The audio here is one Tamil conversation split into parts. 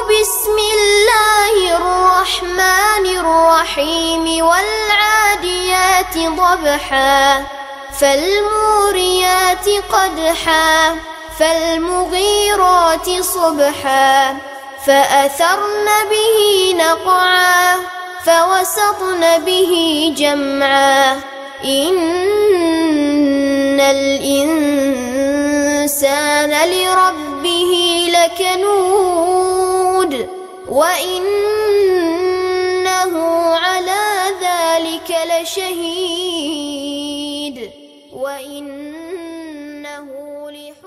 بسم الله الرحمن الرحيم والعاديات ضبحا فالموريات قدحا فالمغيرات صبحا فأثرن به نقعا فوسطن به جمعا إن الإنسان لربه لكنود وإنه على ذلك لشهيد وإنه لحب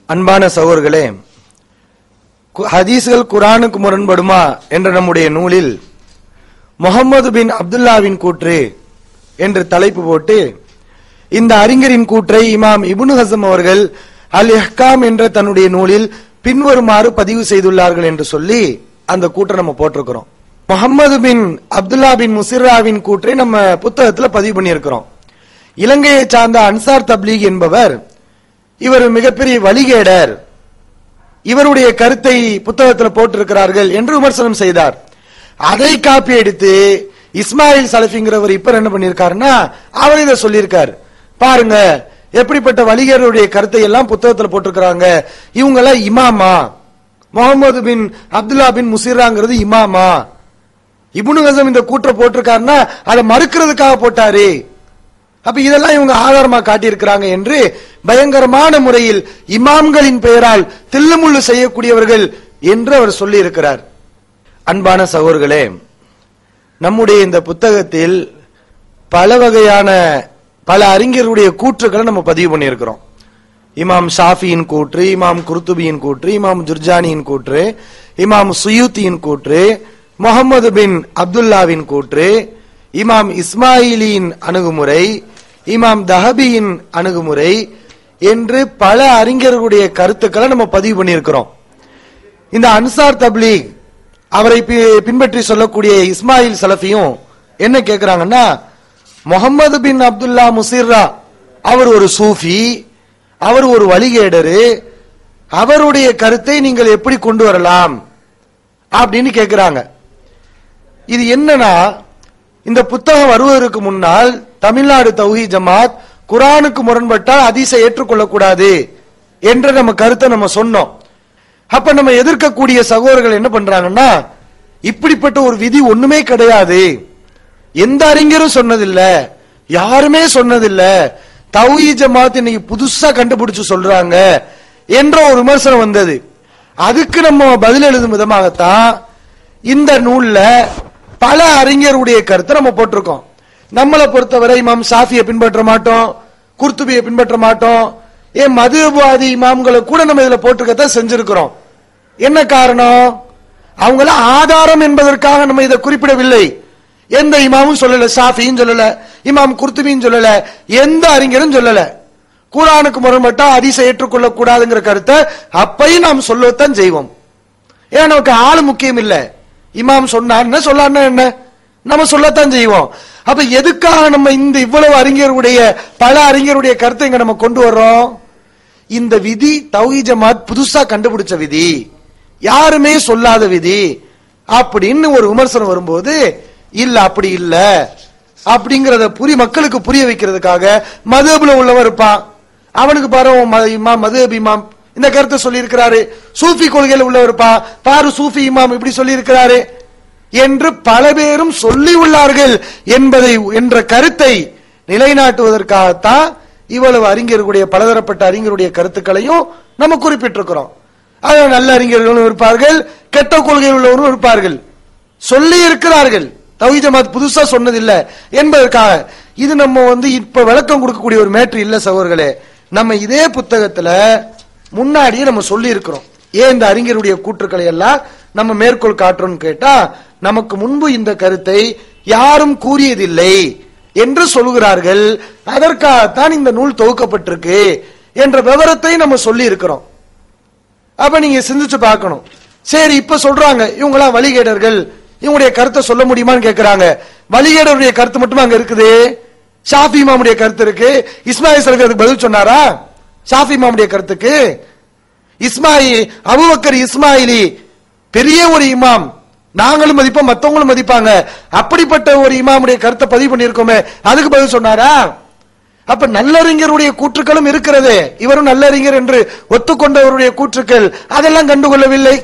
அன்பான சகோதரர்களே, ஹதீஸ்கள் குர்ஆனுக்கு முரண்படுமா என்ற நம்முடைய நூலில் முஹம்மது பின் அப்துல்லாவின் கூற்று என்று தலைப்பு போட்டு இந்த அறிஞரின் கூற்றை இமாம் இப்னு ஹஸம் அவர்கள் அல் இஹ்காம் என்ற தன்னுடைய நூலில் பின்வருமாறு பதிவு செய்துள்ளார்கள் என்று சொல்லி அந்த கூற்றை நம்ம போட்டிருக்கிறோம். முஹம்மது பின் அப்துல்லா பின் முசிர்ராவின் கூற்றை நம்ம புத்தகத்தில் பதிவு பண்ணியிருக்கிறோம். இலங்கையை சார்ந்த அன்சார் தப்லீக் என்பவர், இவர் மிகப்பெரிய வழிகேடர், இவருடைய கருத்தை புத்தகத்தில் போட்டிருக்கிறார்கள் என்று விமர்சனம் செய்தார். அதை காப்பி எடுத்து இஸ்மாயில் சலஃபிங்கிறவர் இப்ப என்ன பண்ணிருக்காருன்னா அவர் இதை சொல்லியிருக்கார். பாருங்க எப்படிப்பட்ட வழிகேடருடைய கருத்தை எல்லாம் புத்தகத்தில் போட்டிருக்கிறாங்க. இவங்க எல்லாம் இமாமா? முகமது பின் அப்துல்லா பின் முசிர்ராங்கிறது இமாமா? இப்னு ஹஸம் இந்த கூற்றை போட்டிருக்காருன்னா அதை மறுக்கிறதுக்காக போட்டாரு. அப்ப இதெல்லாம் இவங்க ஆதாரமா காட்டியிருக்கிறாங்க என்று பயங்கரமான முறையில் இமாம்களின் பெயரால் தில்லுமுள்ளு செய்யக்கூடியவர்கள் என்று அவர் சொல்லி இருக்கிறார். அன்பான சகோதரர்களே, நம்முடைய இந்த புத்தகத்தில் பல வகையான பல அறிஞருடைய கூற்றுக்களை நம்ம பதிவு பண்ணியிருக்கிறோம். இமாம் ஷாஃபியின் கூற்று, இமாம் குர்துபியின் கூற்று, இமாம் ஜுர்ஜானியின் கூற்று, இமாம் சுயூத்தியின் கூற்று, முகமது பின் அப்துல்லாவின் கூற்று, இமாம் இஸ்மாயிலியின் அணுகுமுறை, இமாம் தஹபியின் அணுகுமுறை என்று பல அறிஞர்களுடைய கருத்துக்களை நம்ம பதிவு பண்ணியிருக்கிறோம். இந்த அன்சார் தப்லீக் அவரை பின்பற்றி சொல்லக்கூடிய இஸ்மாயில் சலஃபியும் என்ன கேட்கிறாங்கன்னா, முகமது பின் அப்துல்லா முசிர்ரா அவர் ஒரு சூஃபி, அவர் ஒரு வழிகேடரு, அவருடைய கருத்தை நீங்கள் எப்படி கொண்டு வரலாம் அப்படின்னு கேட்கிறாங்க. இது என்னன்னா, இந்த புத்தகம் வருவதற்கு முன்னால் தமிழ்நாடு தௌஹீத் ஜமாத் குர்ஆனுக்கு முரண்பட்டால் ஹதீஸை ஏற்றுக்கொள்ளக்கூடாது என்ற நம்ம கருத்தை நம்ம சொன்னோம். அப்ப நம்ம எதிர்க்கக்கூடிய சகோதரர்கள் என்ன பண்றாங்கன்னா, இப்படிப்பட்ட ஒரு விதி ஒண்ணுமே கிடையாது, எந்த அறிஞரும் சொன்னதில்ல, யாருமே சொன்னதில்ல, தௌஹீத் ஜமாத் இன்னைக்கு புதுசா கண்டுபிடிச்சு சொல்றாங்க என்ற ஒரு விமர்சனம் வந்தது. அதுக்கு நம்ம பதில் எழுதும் விதமாகத்தான் இந்த நூல்ல பல அறிஞருடைய கருத்தை நம்ம போட்டிருக்கோம். நம்மளை பொறுத்தவரை இமாம் ஷாஃபியை பின்பற்ற மாட்டோம், குர்துபியை பின்பற்ற மாட்டோம், ஏன் மதுஹப்வாதி இமாம்களை கூட நம்ம இதுல போட்டிருக்கத்தான் செஞ்சிருக்கிறோம். என்ன காரணம்? அவங்கள ஆதாரம் என்பதற்காக நம்ம இதை குறிப்பிடவில்லை. எந்த இமாமும் சொல்லல, ஷாஃபியும் சொல்லல, இமாம் குர்துபியும் சொல்லல, எந்த அறிஞரும் சொல்லல. குர்ஆனுக்கு முரண்பட்டா ஹதீஸை ஏற்றுக்கொள்ள கூடாதுங்கிற கருத்தை அப்பையும் நாம் சொல்லத்தான் செய்வோம். ஏன் நமக்கு ஆளு முக்கியம் இல்ல, இமாம் சொன்னான்னு சொல்லான்னு என்ன, நம்ம சொல்லத்தான் செய்வோம். அப்ப எதுக்காக நம்ம இந்த இவ்வளவு அறிஞருடைய பல அறிஞருடைய கருத்தை இங்க நம்ம கொண்டு வர்றோம்? இந்த விதி தௌஹீத் ஜமாத் புதுசா கண்டுபிடிச்ச விதி, யாருமே சொல்லாத விதி அப்படின்னு ஒரு விமர்சனம் வரும்போது, இல்ல அப்படி இல்ல அப்படிங்கறத மக்களுக்கு புரிய வைக்கிறதுக்காக மதுஹப்ல உள்ளவன் இருப்பான், அவனுக்கு பாரு மதுஹப் இமாம் இந்த கருத்தை சொல்லி இருக்கிறாரு, சூஃபி கொள்கையில் உள்ளவர் பாரு சூஃபி இமாம் இப்படி சொல்லி இருக்கிறாரு என்று பல பேரும் சொல்லி உள்ளார்கள் என்பதை என்ற கருத்தை நிலைநாட்டுவதற்காகத்தான் இவ்வளவு அறிஞர்களுடைய பலதரப்பட்ட அறிஞருடைய கருத்துக்களையும் நம்ம குறிப்பிட்டிருக்கிறோம். அதில் நல்ல அறிஞர்களும் இருப்பார்கள், கெட்ட கொள்கையில் உள்ளவரும் இருப்பார்கள், சொல்லி இருக்கிறார்கள், தௌஹீத் ஜமாத் புதுசா சொன்னதில்லை என்பதற்காக. இது நம்ம இப்ப விளக்கம் கொடுக்கக்கூடிய ஒரு மேட்ரு இல்ல சகோதரர்களே. நம்ம இதே புத்தகத்துல முன்னாடியே நம்ம சொல்லி இருக்கிறோம். ஏன் இந்த அறிஞருடைய கூற்றுக்களை எல்லாம் நம்ம மேற்கோள் காட்டுறோம்னு கேட்டா, நமக்கு முன்பு இந்த கருத்தை யாரும் கூறியதில்லை என்று சொல்லுகிறார்கள், அதற்காகத்தான் இந்த நூல் தொகுக்கப்பட்டிருக்கு என்ற விவரத்தை நம்ம சொல்லி இருக்கிறோம். அப்ப நீங்க சிந்திச்சு பார்க்கணும். சரி இப்ப சொல்றாங்க இவங்களா வழிகேடர்கள், இவங்களுடைய கருத்தை சொல்ல முடியுமான்னு கேட்கிறாங்க. வழிகேடருடைய கருத்து மட்டும் அங்க இருக்குது, ஷாஃபி இமாமுடைய கருத்து இருக்கு. இஸ்மாயில் சலஃபி அதுக்கு பதில் சொன்னாரா? ஷாஃபி இமாமுடைய கருத்துக்கு அபூபக்கர் இஸ்மாயிலி பெரிய ஒரு இமாம், நாங்களும் மதிப்போம் மத்தவங்களும் மதிப்பாங்க, அப்படிப்பட்ட ஒரு இமாமுடைய கருத்தை பதிவு பண்ணியிருக்கோமே, அதுக்கு பதில் சொன்னாரா? அப்ப நல்லறிஞருடைய கூற்றுக்களும் இருக்கிறது, இவரும் நல்லறிஞர் என்று ஒத்துக்கொண்டவருடைய கூற்றுக்கள் அதெல்லாம் கண்டுகொள்ளவில்லை.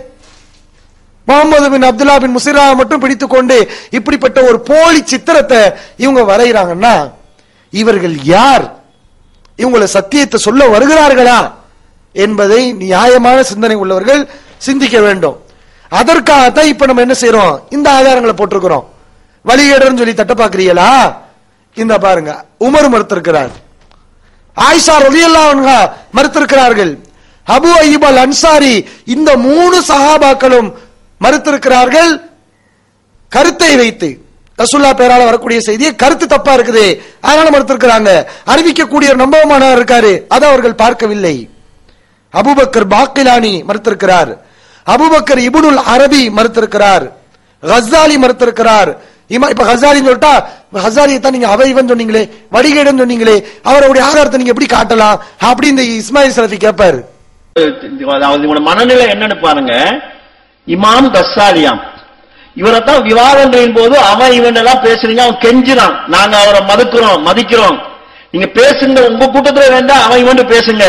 முகமது பின் அப்துல்லா பின் முசிரா மட்டும் பிடித்துக் கொண்டு இப்படிப்பட்ட ஒரு போலி சித்திரத்தை இவங்க வரைகிறாங்கன்னா இவர்கள் யார்? இவங்களை சத்தியத்தை சொல்ல வருகிறார்களா என்பதை நியாயமான சிந்தனை உள்ளவர்கள் சிந்திக்க வேண்டும். அதற்காகத்தான் இப்ப நம்ம என்ன செய்யறோம், இந்த ஆதாரங்களை போட்டிருக்கிறோம். வழிகேடர்னு சொல்லி தட்ட பாக்குறீங்களா? இந்த பாருங்க, உமர் மறுத்திருக்கிறார், ஆயிஷா ரலியல்லாஹு அன்ஹா மறுத்திருக்கிறார்கள், அபு அய்யூப் அல் அன்சாரி, இந்த 3 சஹாபாக்களும் மறுத்திருக்கிறார்கள். கருத்தை வைத்து ரசூலுல்லாஹ் பேரால வரக்கூடிய செய்தியை கருத்து தப்பா இருக்குது அதனால மறுத்திருக்கிறாங்க. அறிவிக்கக்கூடிய நம்பகமானவர் இருக்காரு, அதை அவர்கள் பார்க்கவில்லை. அபூபக்கர் பாக்கிலானி மறுத்திருக்கிறார், அபூபக்கர் இப்னுல் அரபி மறுத்திருக்கிறார், கஸாலி மறுத்திருக்கிறார். இப்ப கஸாலின்னு சொல்லிட்டா கஸாலியை தான் நீங்க இவன் சொன்னீங்களே, வடிகேடன் சொன்னீங்களே, அவருடைய ஆதாரத்தை நீங்க எப்படி காட்டலாம் அப்படின்னு இஸ்மாயில் சலஃபி கேட்பாரு. மனநிலை என்னன்னு பாருங்க. இமாம் கஸாலியாம், இவரைத்தான் விவாதங்களின் போது அவன் இவன் எல்லாம் பேசுறீங்க, அவன் கெஞ்சிறான், நாங்க அவரை மதிக்கிறோம், நீங்க பேசுங்க, உங்க கூட்டத்துல வேண்டாம், அவன் இவன் பேசுங்க,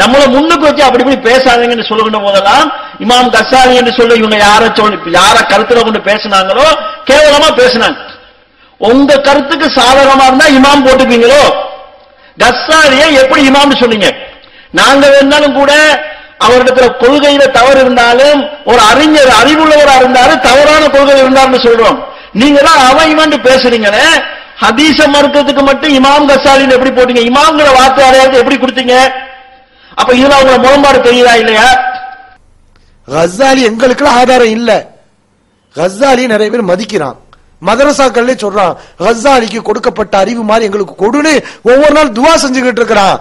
நம்மள முன்னுக்கு வச்சு அப்படி இப்படி பேசாதீங்கன்னு சொல்லுகின்ற போதெல்லாம் இமாம் கஸாலி என்று சொல்லி இவங்க யார கருத்துல கொண்டு பேசினாங்களோ கேவலமா பேசினாங்க. உங்க கருத்துக்கு சாதகமா இருந்தா இமாம் போட்டுப்பீங்களோ? கஸாலியை எப்படி இமாம்னு சொன்னீங்க? நாங்க வேணாலும் கூட அவரிடத்துல கொள்கையில தவறு இருந்தாலும், ஒரு அறிஞர் அறிவுள்ளவரா இருந்தாலும் தவறான கொள்கை இருந்தார்னு சொல்றோம். நீங்க தான் அவன் இவன் பேசுறீங்களே, ஹதீஸ மறுக்கிறதுக்கு மட்டும் இமாம் கஸாலின்னு எப்படி போட்டீங்க? இமாம்ங்கிற வார்த்தை அடையாளத்தை எப்படி கொடுத்தீங்க? அப்ப இதுல அவங்க முரண்பாடு தெரியுதா இல்லையா? கஸாலி எங்களுக்கு ஆதாரம் இல்ல. கஸாலி நிறைய பேர் மதிக்கிறான், மதரசாக்கள்ல சொல்றான், கஸாலிக்கு கொடுக்கப்பட்ட அறிவு மாதிரி எங்களுக்கு கொடுன்னு ஒவ்வொரு நாள் துவா செஞ்சுக்கிட்டு இருக்கிறான்.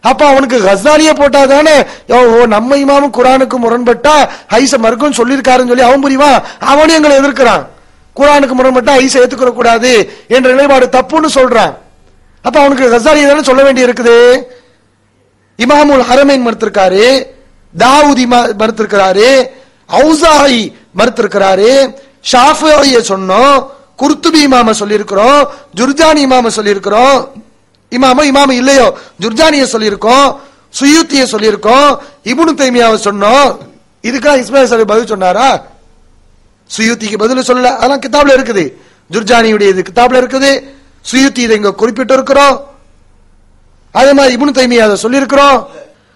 அப்ப அவனுக்கு கஸாலியே போட்டாதானே நம்ம இமாமும் குரானுக்கு முரண்பட்டா ஹைச மறுக்கும் சொல்லியிருக்காருன்னு சொல்லி அவன் புரியுமா? அவனும் எங்களை எதிர்க்கிறான், குரானுக்கு முரண்பட்டா ஹைச ஏத்துக்க கூடாது என்ற நிலைப்பாடு தப்புன்னு சொல்றான். அப்ப அவனுக்கு கஸாலியை தானே சொல்ல வேண்டி இருக்குது. இமாமுல் ஹரமைன் மறுத்திருக்காரு, தாவூதி மறுத்திருக்கிறாரு, ஔசாஇ மறுத்திருக்கிறாரு, ஷாஃபிஈய சொன்னோம், குர்துபி இமாம சொல்லியிருக்கிறோம், ஜுர்ஜானி இமாம சொல்லியிருக்கிறோம், இமாம இல்லையோ ஜுர்ஜானிய சொல்லியிருக்கோம், சுயூத்திய சொல்லியிருக்கோம், இப்னு தைமியாவை சொன்னோம். இதுக்கெல்லாம் இஸ்மாயில் சலஃபி பதில் சொன்னாரா? சுயூத்திக்கு பதில் சொல்ல, அதெல்லாம் கிதாப்ல இருக்குது, ஜுர்ஜானியுடைய கிதாப்ல இருக்குது, சுயூத்தி இதை இங்க குறிப்பிட்டு இருக்கிறோம். அதே மாதிரி இப்னு தைமியா அதை சொல்லியிருக்கிறோம்.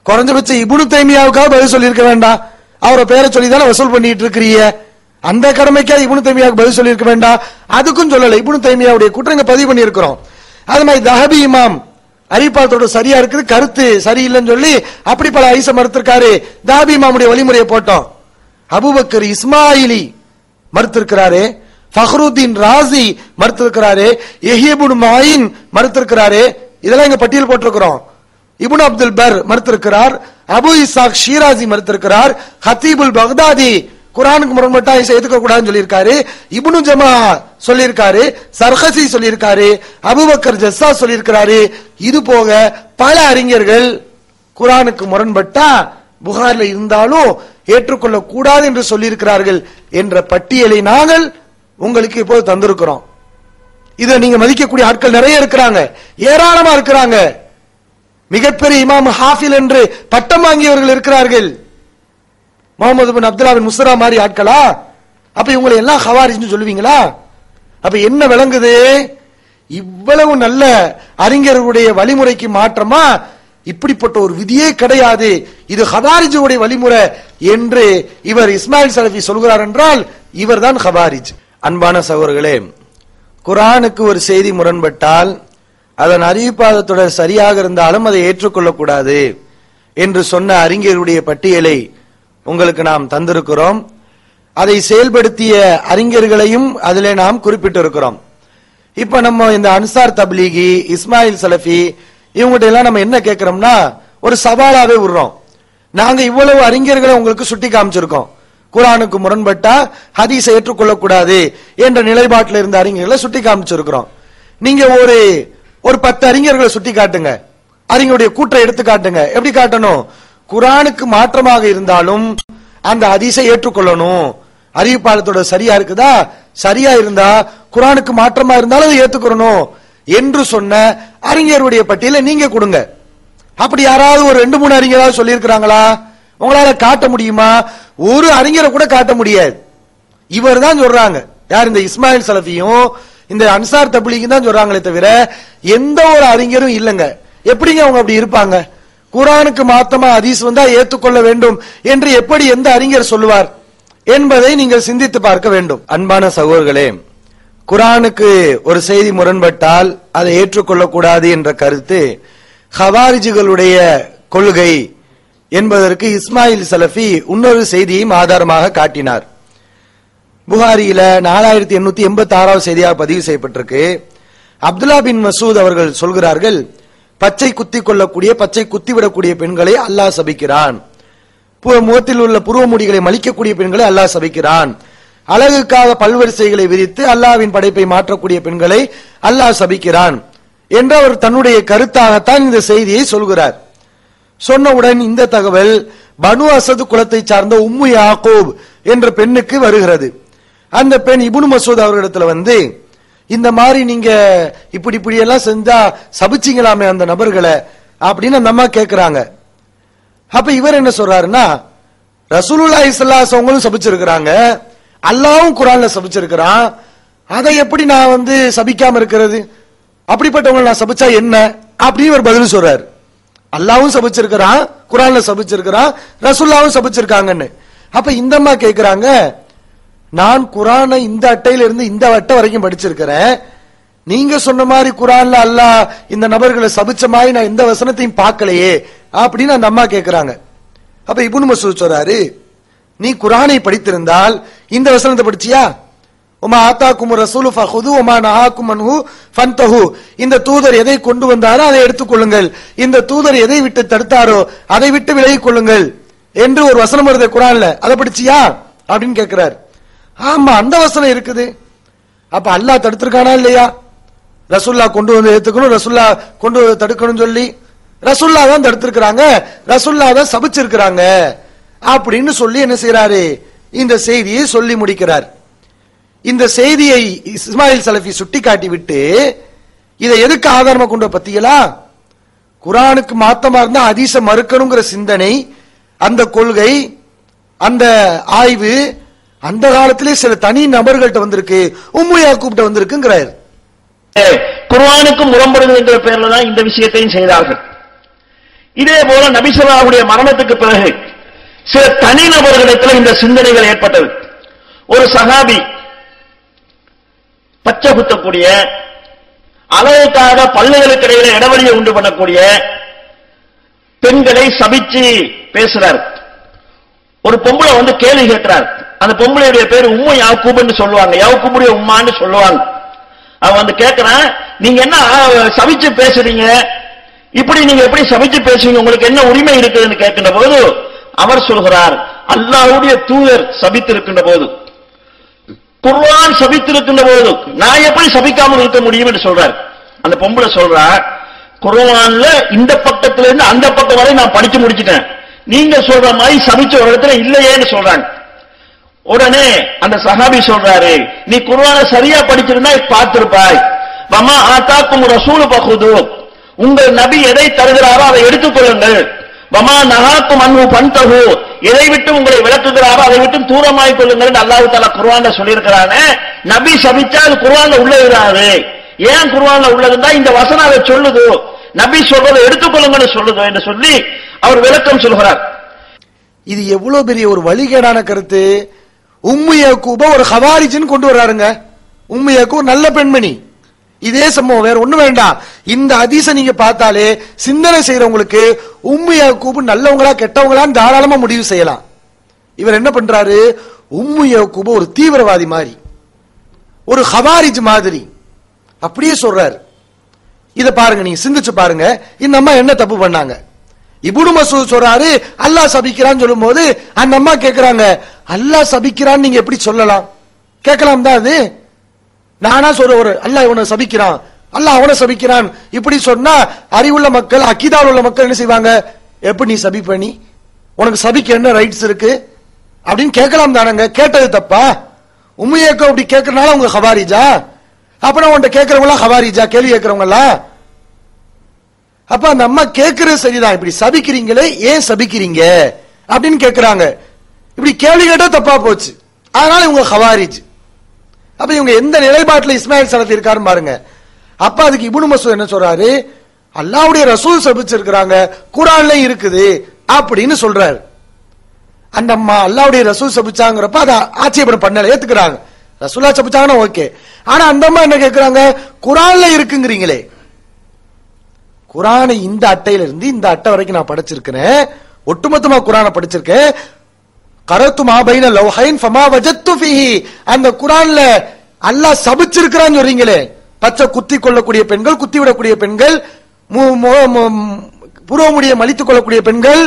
குறைஞ்சபட்சம் இப்னு தைமியாவுக்காக பதில் சொல்லியிருக்க வேண்டாம், அவரை பேரை சொல்லி தானே வசூல் பண்ணிட்டு இருக்கிறீங்க, அந்த கடமைக்காக இப்னு தைமியாவுக்கு பதில் சொல்லியிருக்க வேண்டாம், அதுக்கும் சொல்லல. இப்னு தைமியாவுடைய குற்றங்க பதிவு பண்ணி இருக்கிறோம். அது மாதிரி தஹபி இமாம் அறிவிப்பாளத்தோட சரியா இருக்குது, கருத்து சரியில்லைன்னு சொல்லி அப்படி பல ஐச மறுத்திருக்காரு. தஹபி இமாமுடைய வழிமுறையை போட்டோம். அபூபக்கர் இஸ்மாயிலி மறுத்திருக்கிறாரு, ஃபஹ்ருத்தீன் ராசி மறுத்திருக்கிறாரு, யஹ்யா இப்னு மயின் மறுத்திருக்கிறாரு. இதெல்லாம் இங்க பட்டியல் போட்டிருக்கிறோம். இப்னு அப்துல் பர் மறுத்திருக்கிறார், அபு இசாக் ஷீராசி மறுத்திருக்கிறார், ஹத்தீபுல் பக்தாதி குரானுக்கு முரண்பட்டா ஏத்துக்க கூடாதுன்னு சொல்லியிருக்காரு, இப்னு ஜமா சொல்லியிருக்காரு, சர்கசி சொல்லியிருக்காரு, அபூபக்கர் ஜஸ்ஸா சொல்லியிருக்கிறாரு. இது போக பல அறிஞர்கள் குரானுக்கு முரண்பட்டா புகாரில் இருந்தாலும் ஏற்றுக்கொள்ள கூடாது என்று சொல்லியிருக்கிறார்கள் என்ற பட்டியலை நாங்கள் உங்களுக்கு இப்போது தந்திருக்கிறோம். இதை நீங்க மதிக்கக்கூடிய ஆட்கள் நிறைய இருக்கிறாங்க, ஏராளமா இருக்கிறாங்க. மிகப்பெரிய இமாம் ஹாஃபில் என்று பட்டம் வாங்கியவர்கள் இருக்கிறார்கள். முகமது பின் அப்துல்லா பின் முஸ்ரா மாதிரி ஆட்களா? அப்ப இவங்களை எல்லாம் ஹவாரிஜ்னு சொல்லுவீங்களா? அப்ப என்ன விளங்குது? இவ்வளவு நல்ல அறிஞர்களுடைய வழிமுறைக்கு மாற்றமா இப்படிப்பட்ட ஒரு விதியே கிடையாது, இது ஹவாரிஜுடைய வழிமுறை என்று இவர் இஸ்மாயில் சலஃபி சொல்கிறார் என்றால் இவர் தான் ஹவாரிஜ். அன்பான சகோதரர்களே, குரானுக்கு ஒரு செய்தி முரண்பட்டால் அதன் அறிவிப்பாளத்துடன் சரியாக இருந்தாலும் அதை ஏற்றுக்கொள்ளக்கூடாது என்று சொன்ன அறிஞர்களுடைய பட்டியலை உங்களுக்கு நாம் தந்திருக்கிறோம். அதை செயல்படுத்திய அறிஞர்களையும் அதிலே நாம் குறிப்பிட்டிருக்கிறோம். இப்ப நம்ம இந்த அன்சார் தப்லீகி, இஸ்மாயில் சலஃபி இவங்ககிட்ட எல்லாம் நம்ம என்ன கேட்கிறோம்னா ஒரு சவாலாவே விடுறோம். நாங்க இவ்வளவு அறிஞர்களை உங்களுக்கு சுட்டி காமிச்சிருக்கோம், குர்ஆனுக்கு முரண்பட்டா ஹதீஸை ஏற்றுக்கொள்ளக்கூடாது என்ற நிலைப்பாட்டில் இருந்த அறிஞர்களை சுட்டி காமிச்சிருக்கிறோம். நீங்க ஒரு 10 அறிஞர்களை சுட்டி காட்டுங்க, அறிஞருடைய கூற்றை எடுத்து காட்டுங்க. எப்படி காட்டணும்? குர்ஆனுக்கு மாற்றமாக இருந்தாலும் அந்த ஹதீஸை ஏற்றுக்கொள்ளணும். அறிவிப்பாளத்தோட சரியா இருக்குதா, சரியா இருந்தா குர்ஆனுக்கு மாற்றமா இருந்தாலும் அதை ஏத்துக்கணும் என்று சொன்ன அறிஞருடைய பட்டியலை நீங்க கொடுங்க. அப்படி யாராவது ஒரு 2-3 அறிஞராவது சொல்லி இருக்கிறாங்களா? உங்களால காட்ட முடியுமா? ஒரு அறிஞரை கூட காட்ட முடியாது. இவர் தான் சொல்றாங்க. யார்? இந்த இஸ்மாயில் சலஃபியும் இந்த அன்சார் தப்லீகும் தான் சொல்றாங்களே தவிர எந்த ஒரு அறிஞரும் இல்லங்க. எப்படிங்க அவங்க அப்படி இருப்பாங்க? குர்ஆனுக்கு மாத்தமா ஹதீஸ் வந்தா ஏற்றுக்கொள்ள வேண்டும் என்று எப்படி எந்த அறிஞர் சொல்லுவார் என்பதை நீங்கள் சிந்தித்து பார்க்க வேண்டும். அன்பான சகோதரர்களே, குர்ஆனுக்கு ஒரு செய்தி முரண்பட்டால் அதை ஏற்றுக்கொள்ளக்கூடாது என்ற கருத்து ஹவாரிஜிகளுடைய கொள்கை என்பதற்கு இஸ்மாயில் சலஃபி இன்னொரு செய்தியையும் ஆதாரமாக காட்டினார். புகாரியில 4886வது செய்தியாக பதிவு செய்யப்பட்டிருக்கு. அப்துல்லா பின் மசூத் அவர்கள் சொல்கிறார்கள், பச்சை குத்தி கொள்ளக்கூடிய, பச்சை குத்திவிடக்கூடிய பெண்களை அல்லாஹ் சபிக்கிறான். முகத்தில் உள்ள புருவ முடிகளை மலிக்கக்கூடிய பெண்களை அல்லாஹ் சபிக்கிறான். அழகுக்காக பல்வரிசைகளை விரித்து அல்லாஹ்வின் படைப்பை மாற்றக்கூடிய பெண்களை அல்லாஹ் சபிக்கிறான் என்று அவர் தன்னுடைய கருத்தாகத்தான் இந்த செய்தியை சொல்கிறார். சொன்னவுடன் இந்த தகவல் பனு அசது குலத்தை சார்ந்த உம்மு யாக்கூப் என்ற பெண்ணுக்கு வருகிறது. அந்த பெண் இப்னு மசூத் அவர்களிடத்துல வந்து, இந்த மாதிரி நீங்க இப்படி எல்லாம் செஞ்சா சபிச்சிங்களாமே அந்த நபர்களை அப்படின்னு அந்த அம்மா கேட்கிறாங்க. அப்ப இவர் என்ன சொல்றாருன்னா, ரசூலுல்லாஹி ஸல்லல்லாஹு அலைஹி வஸல்லம் சபிச்சிருக்கிறாங்க, அல்லாஹ்வும் குர்ஆன்ல சபிச்சிருக்கிறான், அதை எப்படி நான் வந்து சபிக்காம இருக்கிறது? அப்படிப்பட்டவங்களை நான் சபிச்சா என்ன அப்படின்னு இவர் பதில் சொல்றாரு. அல்லாஹ்வும் சபிச்சிருக்கிறான், குர்ஆன்ல சபிச்சிருக்கிறான், ரசூலுல்லாஹ்வும் சபிச்சிருக்காங்கன்னு. அப்ப இந்த அம்மா கேக்குறாங்க, நான் குர்ஆனை இந்த அட்டையில இருந்து இந்த அட்டை வரைக்கும் படிச்சிருக்கிறேன், நீங்க சொன்ன மாதிரி குர்ஆன்ல அல்லாஹ் இந்த நபர்களை சபிச்ச மாதிரி நான் எந்த வசனத்தையும் பார்க்கலையே அப்படின்னு அந்த அம்மா கேக்குறாங்க. அப்ப இப்னு மசூத் சொல்றாரு, நீ குர்ஆனை படித்திருந்தால் இந்த வசனத்தை படிச்சியா? உமா ஆத்தாக்கும் ரசூலு ஃபஹுது உமா நஹாக்கும் அன்ஹு ஃபன்தஹு. இந்த தூதர் எதை கொண்டு வந்தாரோ அதை எடுத்துக்கொள்ளுங்கள், இந்த தூதர் எதை விட்டு தடுத்தாரோ அதை விட்டு விலகிக் கொள்ளுங்கள் என்று ஒரு வசனம் வருது குர்ஆன்ல, அதை படிச்சியா அப்படின்னு கேட்கிறார். ஆமா, அந்த வசனம் இருக்குது. அப்ப அல்லாஹ் தடுத்திருக்கானா இல்லையா? ரசூல்லா கொண்டு வந்து ஏத்துக்கணும், ரசூல்லா கொண்டு வந்து தடுக்கணும் சொல்லி ரசூல்லா தான் தடுத்திருக்கிறாங்க, ரசூல்லா தான் சபிச்சிருக்கிறாங்க அப்படின்னு சொல்லி என்ன செய்யறாரு? இந்த செய்தியை சொல்லி முடிக்கிறார். இந்த செய்தியை இஸ்மாயில் சலஃபி சுட்டி காட்டி விட்டு இதை எதுக்கு ஆதாரமா கொண்டு பத்தியலா? குர்ஆனுக்கு மாத்தமா இருந்தா ஹதீஸை மறுக்கணுங்கிற சிந்தனை, அந்த கொள்கை, அந்த ஆய்வு அந்த காலத்திலே சில தனி நபர்கள்ட்ட வந்திருக்கு, உம்மு யாக்கூப்ட்ட வந்திருக்குங்கிறார். குர்ஆனுக்கு முரண்படுது என்ற பெயர்ல தான் இந்த விஷயத்தையும் செய்தார்கள். இதே போல நபி ஸல்லல்லாஹுடைய மரணத்துக்கு பிறகு சில தனி நபர்களிடத்தில் இந்த சிந்தனைகள் ஏற்பட்டது. ஒரு சஹாபி பச்சை குத்தக்கூடிய, அழகுக்காக பல்லுகளுக்கு இடையில இடைவெளியை உண்டு பண்ணக்கூடிய பெண்களை சபிச்சு பேசுறார். ஒரு பொம்பளை வந்து கேள்வி கேட்கிறார். அந்த பொம்பளையுடைய பேர் உம்மு யாக்கூப்னு சொல்லுவாங்க, யாக்கூபுடைய உம்மான்னு சொல்லுவாங்க. அவன் வந்து கேட்கிறான், நீங்க என்ன சபிச்சு பேசுறீங்க, இப்படி நீங்க எப்படி சபிச்சு பேசுவீங்க, உங்களுக்கு என்ன உரிமை இருக்குதுன்னு கேட்கின்ற போது அவர் சொல்கிறார், அல்லாஹ்வுடைய தூதர் சபித்திருக்கின்ற போது, குர்ஆன் சபித்திருக்கின்ற போது நான் எப்படி சபிக்காமல் இருக்க முடியும் என்று சொல்றார். அந்த பொம்பளை சொல்றா, குர்ஆன்ல இந்த பக்கத்துல இருந்து அந்த பக்கம் வரை நான் படிச்சு முடிச்சிட்டேன், நீங்க சொல்ற மாதிரி சபிச்ச ஒரு இடத்துல இல்லையேன்னு சொல்றாங்க. உடனே அந்த சஹாபி சொல்றாரு, நீ குர்ஆனை சரியா படிச்சிருந்தா பார்த்திருப்பாய். வமா ஆத்தாக்கும் ரசூலு ஃபஹுது, உங்கள் நபி எதை தருகிறாரோ அதை எடுத்துக்கொள்ளுங்கள். வமா நஹாக்கும் அன்ஹு ஃபன்தஹு, எதை விட்டு உங்களை விலக்குகிறாரோ அதை விட்டு தூரமாய் கொள்ளுங்கள் அல்லாஹ் தஆலா குர்ஆன்ல சொல்லியிருக்கிறானே. நபி சபிச்சா அது குர்ஆன்ல உள்ளது. ஏன் குர்ஆன்ல உள்ளதுன்னா இந்த வசனம் அதை சொல்லுது, நபி சொல்றதை எடுத்துக்கொள்ளுங்கன்னு சொல்லுது என்று சொல்லி அவர் விளக்கம் சொல்கிறார். இது எவ்வளவு பெரிய ஒரு வழிகேடான கருத்து. உம்மு யாக்கூப ஒரு ஹவாரிஜின்னு கொண்டு வர்றாருங்க. உம்மு யாக்கூப் நல்ல பெண்மணி. இதே சம்பவம், வேற ஒண்ணு வேண்டாம். இந்த ஹதீஸை நீங்க பார்த்தாலே சிந்தனை செய்யறவங்களுக்கு உம்மு யாக்கூப் நல்லவங்களா கெட்டவங்களான்னு தாராளமா முடிவு செய்யலாம். இவர் என்ன பண்றாரு? உம்மு யாக்கூப் ஒரு தீவிரவாதி மாதிரி, ஒரு ஹவாரிஜ் மாதிரி அப்படியே சொல்றாரு. இத பாருங்க, நீங்க சிந்திச்சு பாருங்க, இந்த அம்மா என்ன தப்பு பண்ணாங்க? இப்னு மசூத் சொல்றாரு அல்லாஹ் சபிக்கிறான்னு சொல்லும் போது அந்த அம்மா கேக்குறாங்க, அல்லாஹ் சபிக்கிறான் நீங்க எப்படி சொல்லலாம்? கேட்கலாம் தான். அது நானா சொல்ற ஒரு அல்லாஹ் இவனை சபிக்கிறான், அல்லாஹ் அவனை சபிக்கிறான் இப்படி சொன்னா அறிவுள்ள மக்கள், அக்கீதாவில் உள்ள மக்கள் என்ன செய்வாங்க? எப்படி நீ சபிப்ப? நீ உனக்கு சபிக்க என்ன ரைட்ஸ் இருக்கு அப்படின்னு கேட்கலாம் தானங்க. கேட்டது தப்பா? உம்மையேக்கோ அப்படி கேட்கறதுனால அவங்க ஹவாரிஜா? அப்புறம் உன்கிட்ட கேட்கறவங்களா ஹவாரிஜா? கேள்வி கேட்கறவங்களா? அப்ப அந்த அம்மா கேட்கறது சரிதான், இப்படி சபிக்கிறீங்களே ஏன் சபிக்கிறீங்க அப்படின்னு கேட்கிறாங்க. இப்படி கேள்வி கேட்டா தப்பா போச்சு, அதனால இவங்க ஹவாரிஜ். அப்ப இவங்க எந்த நிலைப்பாட்டில் இஸ்மாயில் சலஃபி இருக்காருன்னு பாருங்க. அப்ப அதுக்கு இப்னு மஸ்ஊத் என்ன சொல்றாரு? அல்லாஹ்வுடைய ரசூல் சபிச்சிருக்கிறாங்க, குர்ஆன்ல இருக்குது அப்படின்னு சொல்றாரு. அந்த அம்மா அல்லாஹ்வுடைய ரசூல் சபிச்சாங்கறப்ப அதை ஆட்சேபம் பண்ணல, ஏத்துக்கிறாங்க. ரசூலா சபிச்சாங்கன்னா ஓகே. ஆனா அந்த அம்மா என்ன கேட்கிறாங்க? குர்ஆன்ல இருக்குங்கிறீங்களே. குர்ஆனை இந்த அட்டையில இருந்து இந்த அட்டை வரைக்கும் நான் படிச்சிருக்கிறேன், ஒட்டுமொத்தமா குர்ஆனை படிச்சிருக்கேன். கரத்து மாபைன லௌஹைன் ஃபமா வஜத்து ஃபீஹி, அந்த குர்ஆன்ல அல்லாஹ் சபிச்சிருக்கிறான்னு சொல்றீங்களே. பச்சை குத்தி கொள்ளக்கூடிய பெண்கள், குத்தி விடக்கூடிய பெண்கள், புருவமுடிய மலித்துக் கொள்ளக்கூடிய பெண்கள்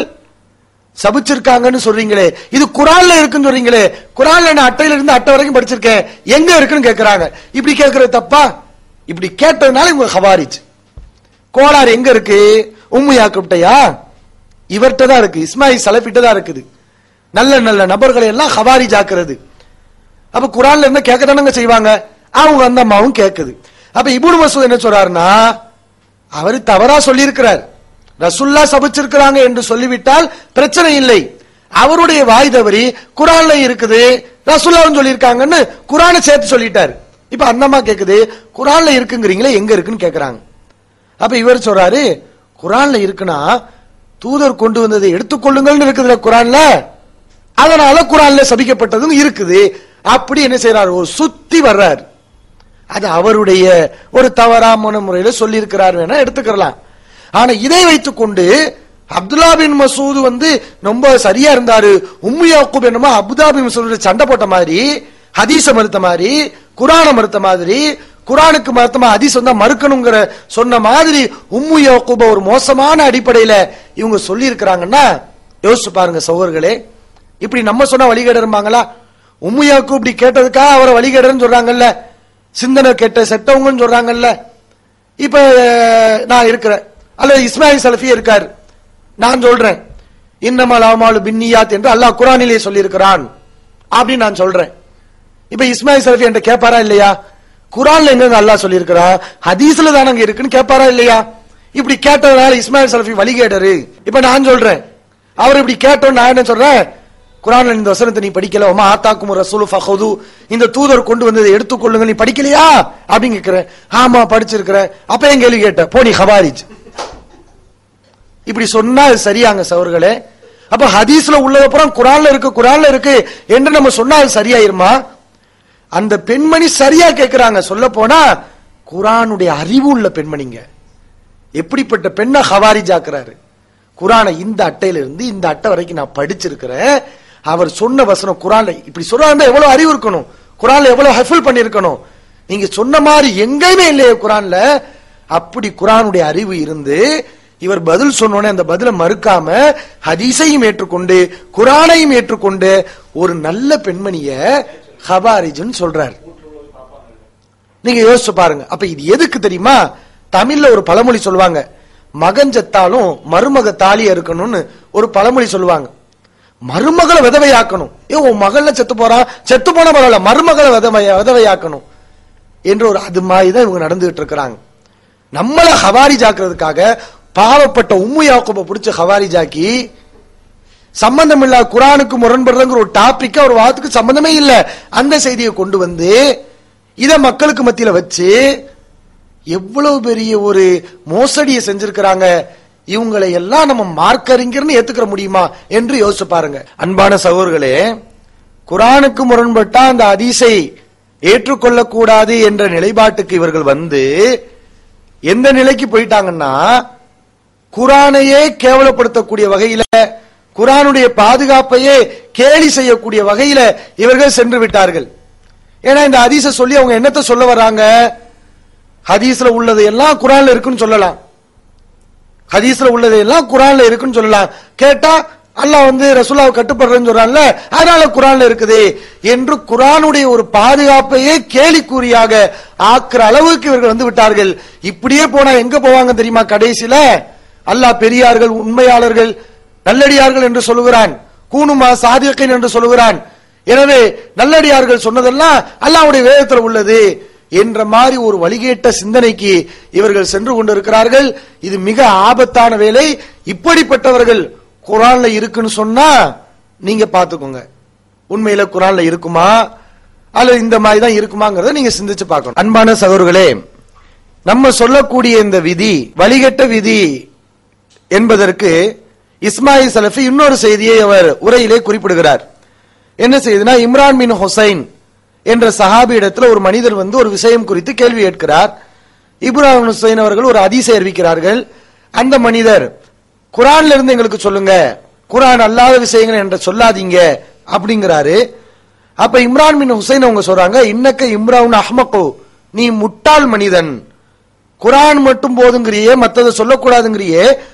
சபிச்சிருக்காங்கன்னு சொல்றீங்களே, இது குர்ஆன்ல இருக்குன்னு சொல்றீங்களே. குர்ஆன்ல நான் அட்டையில இருந்து அட்டை வரைக்கும் படிச்சிருக்கேன், எங்க இருக்குன்னு கேட்கிறாங்க. இப்படி கேட்கறது தப்பா? இப்படி கேட்டதுனால இவங்க ஹவாரிஜ். கோளாறு எங்க இருக்கு? உம்மு யாக்கூப்டையா? இவர்கிட்ட தான் இருக்கு, இஸ்மாயில் சலஃபிட்ட தான் இருக்குது. நல்ல நல்ல நபர்களை எல்லாம் ஹவாரிஜ் ஆக்குறது. அப்ப குர்ஆன்ல இருந்து கேட்க தானங்க செய்வாங்க. அவங்க அந்த அம்மாவும் கேட்குது. அப்ப இப்னு மஸ்ஊத் என்ன சொல்றாருன்னா, அவர் தவறா சொல்லி இருக்கிறார். ரசூல்லா சபிச்சிருக்கிறாங்க என்று சொல்லிவிட்டால் பிரச்சனை இல்லை. அவருடைய வாய் தவறி குர்ஆன்ல இருக்குது ரசூல்லாவும் சொல்லியிருக்காங்கன்னு குர்ஆனை சேர்த்து சொல்லிட்டாரு. இப்ப அந்த அம்மா கேக்குது, குர்ஆன்ல இருக்குங்கிறீங்களே எங்க இருக்குன்னு கேக்குறாங்க. அப்ப இவர் சொல்றாரு, குர்ஆன்ல இருக்குன்னா தூதர் கொண்டு வந்ததை எடுத்துக்கொள்ளுங்கள்னு இருக்குதுல குர்ஆன்ல, அதனால குர்ஆன்ல சபிக்கப்பட்டதும் இருக்குது. அப்படி என்ன செய்யறாரு? ஒரு சுத்தி வர்றாரு. அது அவருடைய ஒரு தவறான முறையில சொல்லி இருக்கிறார், வேணா எடுத்துக்கலாம். ஆனா இதை வைத்துக் கொண்டு அப்துல்லா பின் மசூத் ரொம்ப சரியா இருந்தாரு, உம்மு யாக்கூப் என்னமோ அப்துல்லா பின் மசூத் சண்டை போட்ட மாதிரி, ஹதீஸ மறுத்த மாதிரி, குர்ஆனை மறுத்த மாதிரி, குர்ஆனுக்கு மறுத்தமா ஹதீஸ் மறுக்கணுங்கிற சொன்ன மாதிரி உம்மு யாக்கூப் ஒரு மோசமான அடிப்படையில இவங்க சொல்லி இருக்கிறாங்கன்னா யோசிச்சு பாருங்க சகோதரர்களே. இப்படி நம்ம சொன்னா வழிகேடருமாங்களா? உம்மு யாக்கூப் இப்படி கேட்டதுக்காக அவரை வழிகேடர்னு சொல்றாங்கல்ல, சிந்தனை கேட்ட செட்டவங்கன்னு சொல்றாங்கல்ல. இப்ப நான் இருக்கிறேன், அல்லது இஸ்மாயில் சலஃபி இருக்காரு, நான் சொல்றேன் இன்னமல் அமாலு பின்னியாத் என்று அல்லாஹ் குர்ஆனிலே சொல்லி இருக்கிறான் அப்படின்னு நான் சொல்றேன். இப்ப இஸ்மாயில் சலஃபி என்கிட்ட கேட்பாரா இல்லையா? குர்ஆன்ல எங்க அல்லாஹ் சொல்லி இருக்கிறா, ஹதீஸ்ல தானங்க இருக்குன்னு கேட்பாரா இல்லையா? இப்படி கேட்டதுனால இஸ்மாயில் சலஃபி வழிகேடரு. இப்ப நான் சொல்றேன், அவர் இப்படி கேட்டோம், நான் என்ன சொல்றேன்? குர்ஆன்ல இந்த வசனத்தை நீ படிக்கல, வமா ஆதாக்கும் ரசூலு ஃபஹுது, இந்த தூதர் கொண்டு வந்ததை எடுத்துக்கொள்ளுங்க, நீ படிக்கலையா அப்படின்னு கேட்கிறேன். ஆமா படிச்சிருக்கிறேன். அப்ப என் கேள்வி கேட்ட போனி ஹவாரிஜ். இப்படி சொன்னா சரியாங்க சகோதரர்களே? அப்ப ஹதீஸ்ல உள்ளதப்புறம் குர்ஆன்ல இருக்கு, குர்ஆன்ல இருக்கு என்று நம்ம சொன்னா அது சரியாயிருமா? அந்த பெண்மணி சரியா கேட்கிறாங்க. சொல்ல போனா குர்ஆனுடைய அறிவு உள்ள பெண்மணிங்க. எப்படிப்பட்ட பெண்ணை ஹவாரிஜ் ஆக்குறாரு? குர்ஆனை இந்த அட்டையில இருந்து இந்த அட்டை வரைக்கும் நான் படிச்சிருக்கிறேன், அவர் சொன்ன வசனம் குர்ஆன்ல இப்படி சொல்றாருன்னா எவ்வளவு அறிவு இருக்கணும், குர்ஆன்ல எவ்வளவு ஹஃபில் பண்ணிருக்கணும். நீங்க சொன்ன மாதிரி எங்கேயுமே இல்லையே குர்ஆன்ல. அப்படி குர்ஆனுடைய அறிவு இருந்து இவர் பதில் சொன்னோன்னே அந்த பதில மறுக்காம ஹதீஸையும் ஏற்றுக்கொண்டு குர்ஆனையும் ஏற்றுக்கொண்டு ஒரு நல்ல பெண்மணிய ஹவாரிஜ்னு சொல்றாரு. நீங்க யோசிச்சு பாருங்க. அப்ப இது எதுக்கு தெரியுமா? தமிழ்ல ஒரு பழமொழி சொல்லுவாங்க, மகன் செத்தாலும் மருமக தாலியா இருக்கணும்னு ஒரு பழமொழி சொல்லுவாங்க. மருமகளை விதவையாக்கணும். உன் மகள செத்து போறா, செத்து போன பரவாயில்ல, மருமகளை விதவையாக்கணும் என்று ஒரு அது மாதிரி தான் இவங்க நடந்துகிட்டு இருக்கிறாங்க. நம்மள ஹவாரிஜ் ஆக்குறதுக்காக பாவப்பட்ட உம்மு யாக்கூப பிடிச்ச ஹவாரிஜாக்கி சம்பந்தம் இல்ல குர்ஆனுக்கு முரண்படுறங்கிற ஒரு டாபிக் ஒரு வாதத்துக்கு சம்பந்தமே இல்ல அந்த செய்தியை கொண்டு வந்து இத மக்களுக்கு மத்தியில வச்சு எவ்வளவு பெரிய ஒரு மோசடியை செஞ்சிருக்கிறாங்க. இவங்களை எல்லாம் நம்ம மார்க்கறிஞர்னு ஏத்துக்கிற முடியுமா என்று யோசிச்சு பாருங்க. அன்பான சகோதரர்களே, குர்ஆனுக்கு முரண்பட்ட அந்த ஹதீஸை ஏற்றுக்கொள்ளக்கூடாது என்ற நிலைப்பாட்டுக்கு இவர்கள் எந்த நிலைக்கு போயிட்டாங்கன்னா, குர்ஆனையே கேவலப்படுத்தக்கூடிய வகையில, குர்ஆனுடைய பாதுகாப்பையே கேலி செய்யக்கூடிய வகையில இவர்கள் சென்று விட்டார்கள். ஏன்னா இந்த ஹதீஸை சொல்லி அவங்க என்னத்தை சொல்ல வர்றாங்க? ஹதீஸ்ல உள்ளது எல்லாம் குர்ஆன்ல இருக்குன்னு சொல்லலாம், ஹதீஸ்ல உள்ளது எல்லாம் குர்ஆன்ல இருக்குன்னு சொல்லலாம். கேட்டா அல்லாஹ் வந்து ரசூலுல்லாஹ் கட்டுப்படுறேன்னு சொல்றான்ல, அதனால குர்ஆன்ல இருக்குது என்று குர்ஆனுடைய ஒரு பாதுகாப்பையே கேலிக்கூறியாக ஆக்குற அளவுக்கு இவர்கள் வந்து விட்டார்கள். இப்படியே போனா எங்க போவாங்க தெரியுமா? கடைசியில அல்லாஹ் பெரியார்கள், உண்மையாளர்கள், நல்லடியார்கள் என்று சொல்லுகிறான், கூனுமா சாதிகன் என்று சொல்லுகிறான். எனவே நல்லடியார்கள் சொன்னதெல்லாம் அல்லாஹ்வுடைய வேதத்தில் உள்ளது என்ற மாதிரி ஒரு வழிகேட்ட சிந்தனைக்கு இவர்கள் சென்று கொண்டிருக்கிறார்கள். இது மிக ஆபத்தான வேலை. இப்படிப்பட்டவர்கள் குர்ஆன்ல இருக்குன்னு சொன்னா நீங்க பாத்துக்கோங்க, உண்மையில குர்ஆன்ல இருக்குமா அல்லது இந்த மாதிரி தான் இருக்குமாங்கிறத நீங்க சிந்திச்சு பார்க்கணும். அன்பான சகோதரர்களே, நம்ம சொல்லக்கூடிய இந்த விதி வழிகட்ட விதி என்பதற்கு இஸ்மாயில் சலஃபி இன்னொரு செய்தியை அவர் உரையிலே குறிப்பிடுகிறார். என்ன செய்தினா, இம்ரான் பின் ஹுசைன் என்ற சஹாபி இடத்துல ஒரு மனிதர் வந்து ஒரு விஷயம் குறித்து கேள்வி கேட்கிறார். இப்ராஹிம் ஹுசைன் அவர்கள் ஒரு ஹதீஸை அறிவிக்கிறார்கள். அந்த மனிதர் குர்ஆன்ல இருந்து எங்களுக்கு சொல்லுங்க, குர்ஆன் அல்லாத விஷயங்கள் என்று சொல்லாதீங்க அப்படிங்கிறாரு. அப்ப இம்ரான் பின் ஹுசைன் அவங்க சொல்றாங்க, இன்னக்க இம்ரான் அஹ்மகு, நீ முட்டாள் மனிதன், குர்ஆன் மட்டும் போதுங்கிறியே, மத்தத சொல்லக்கூடாதுங்கிறியே.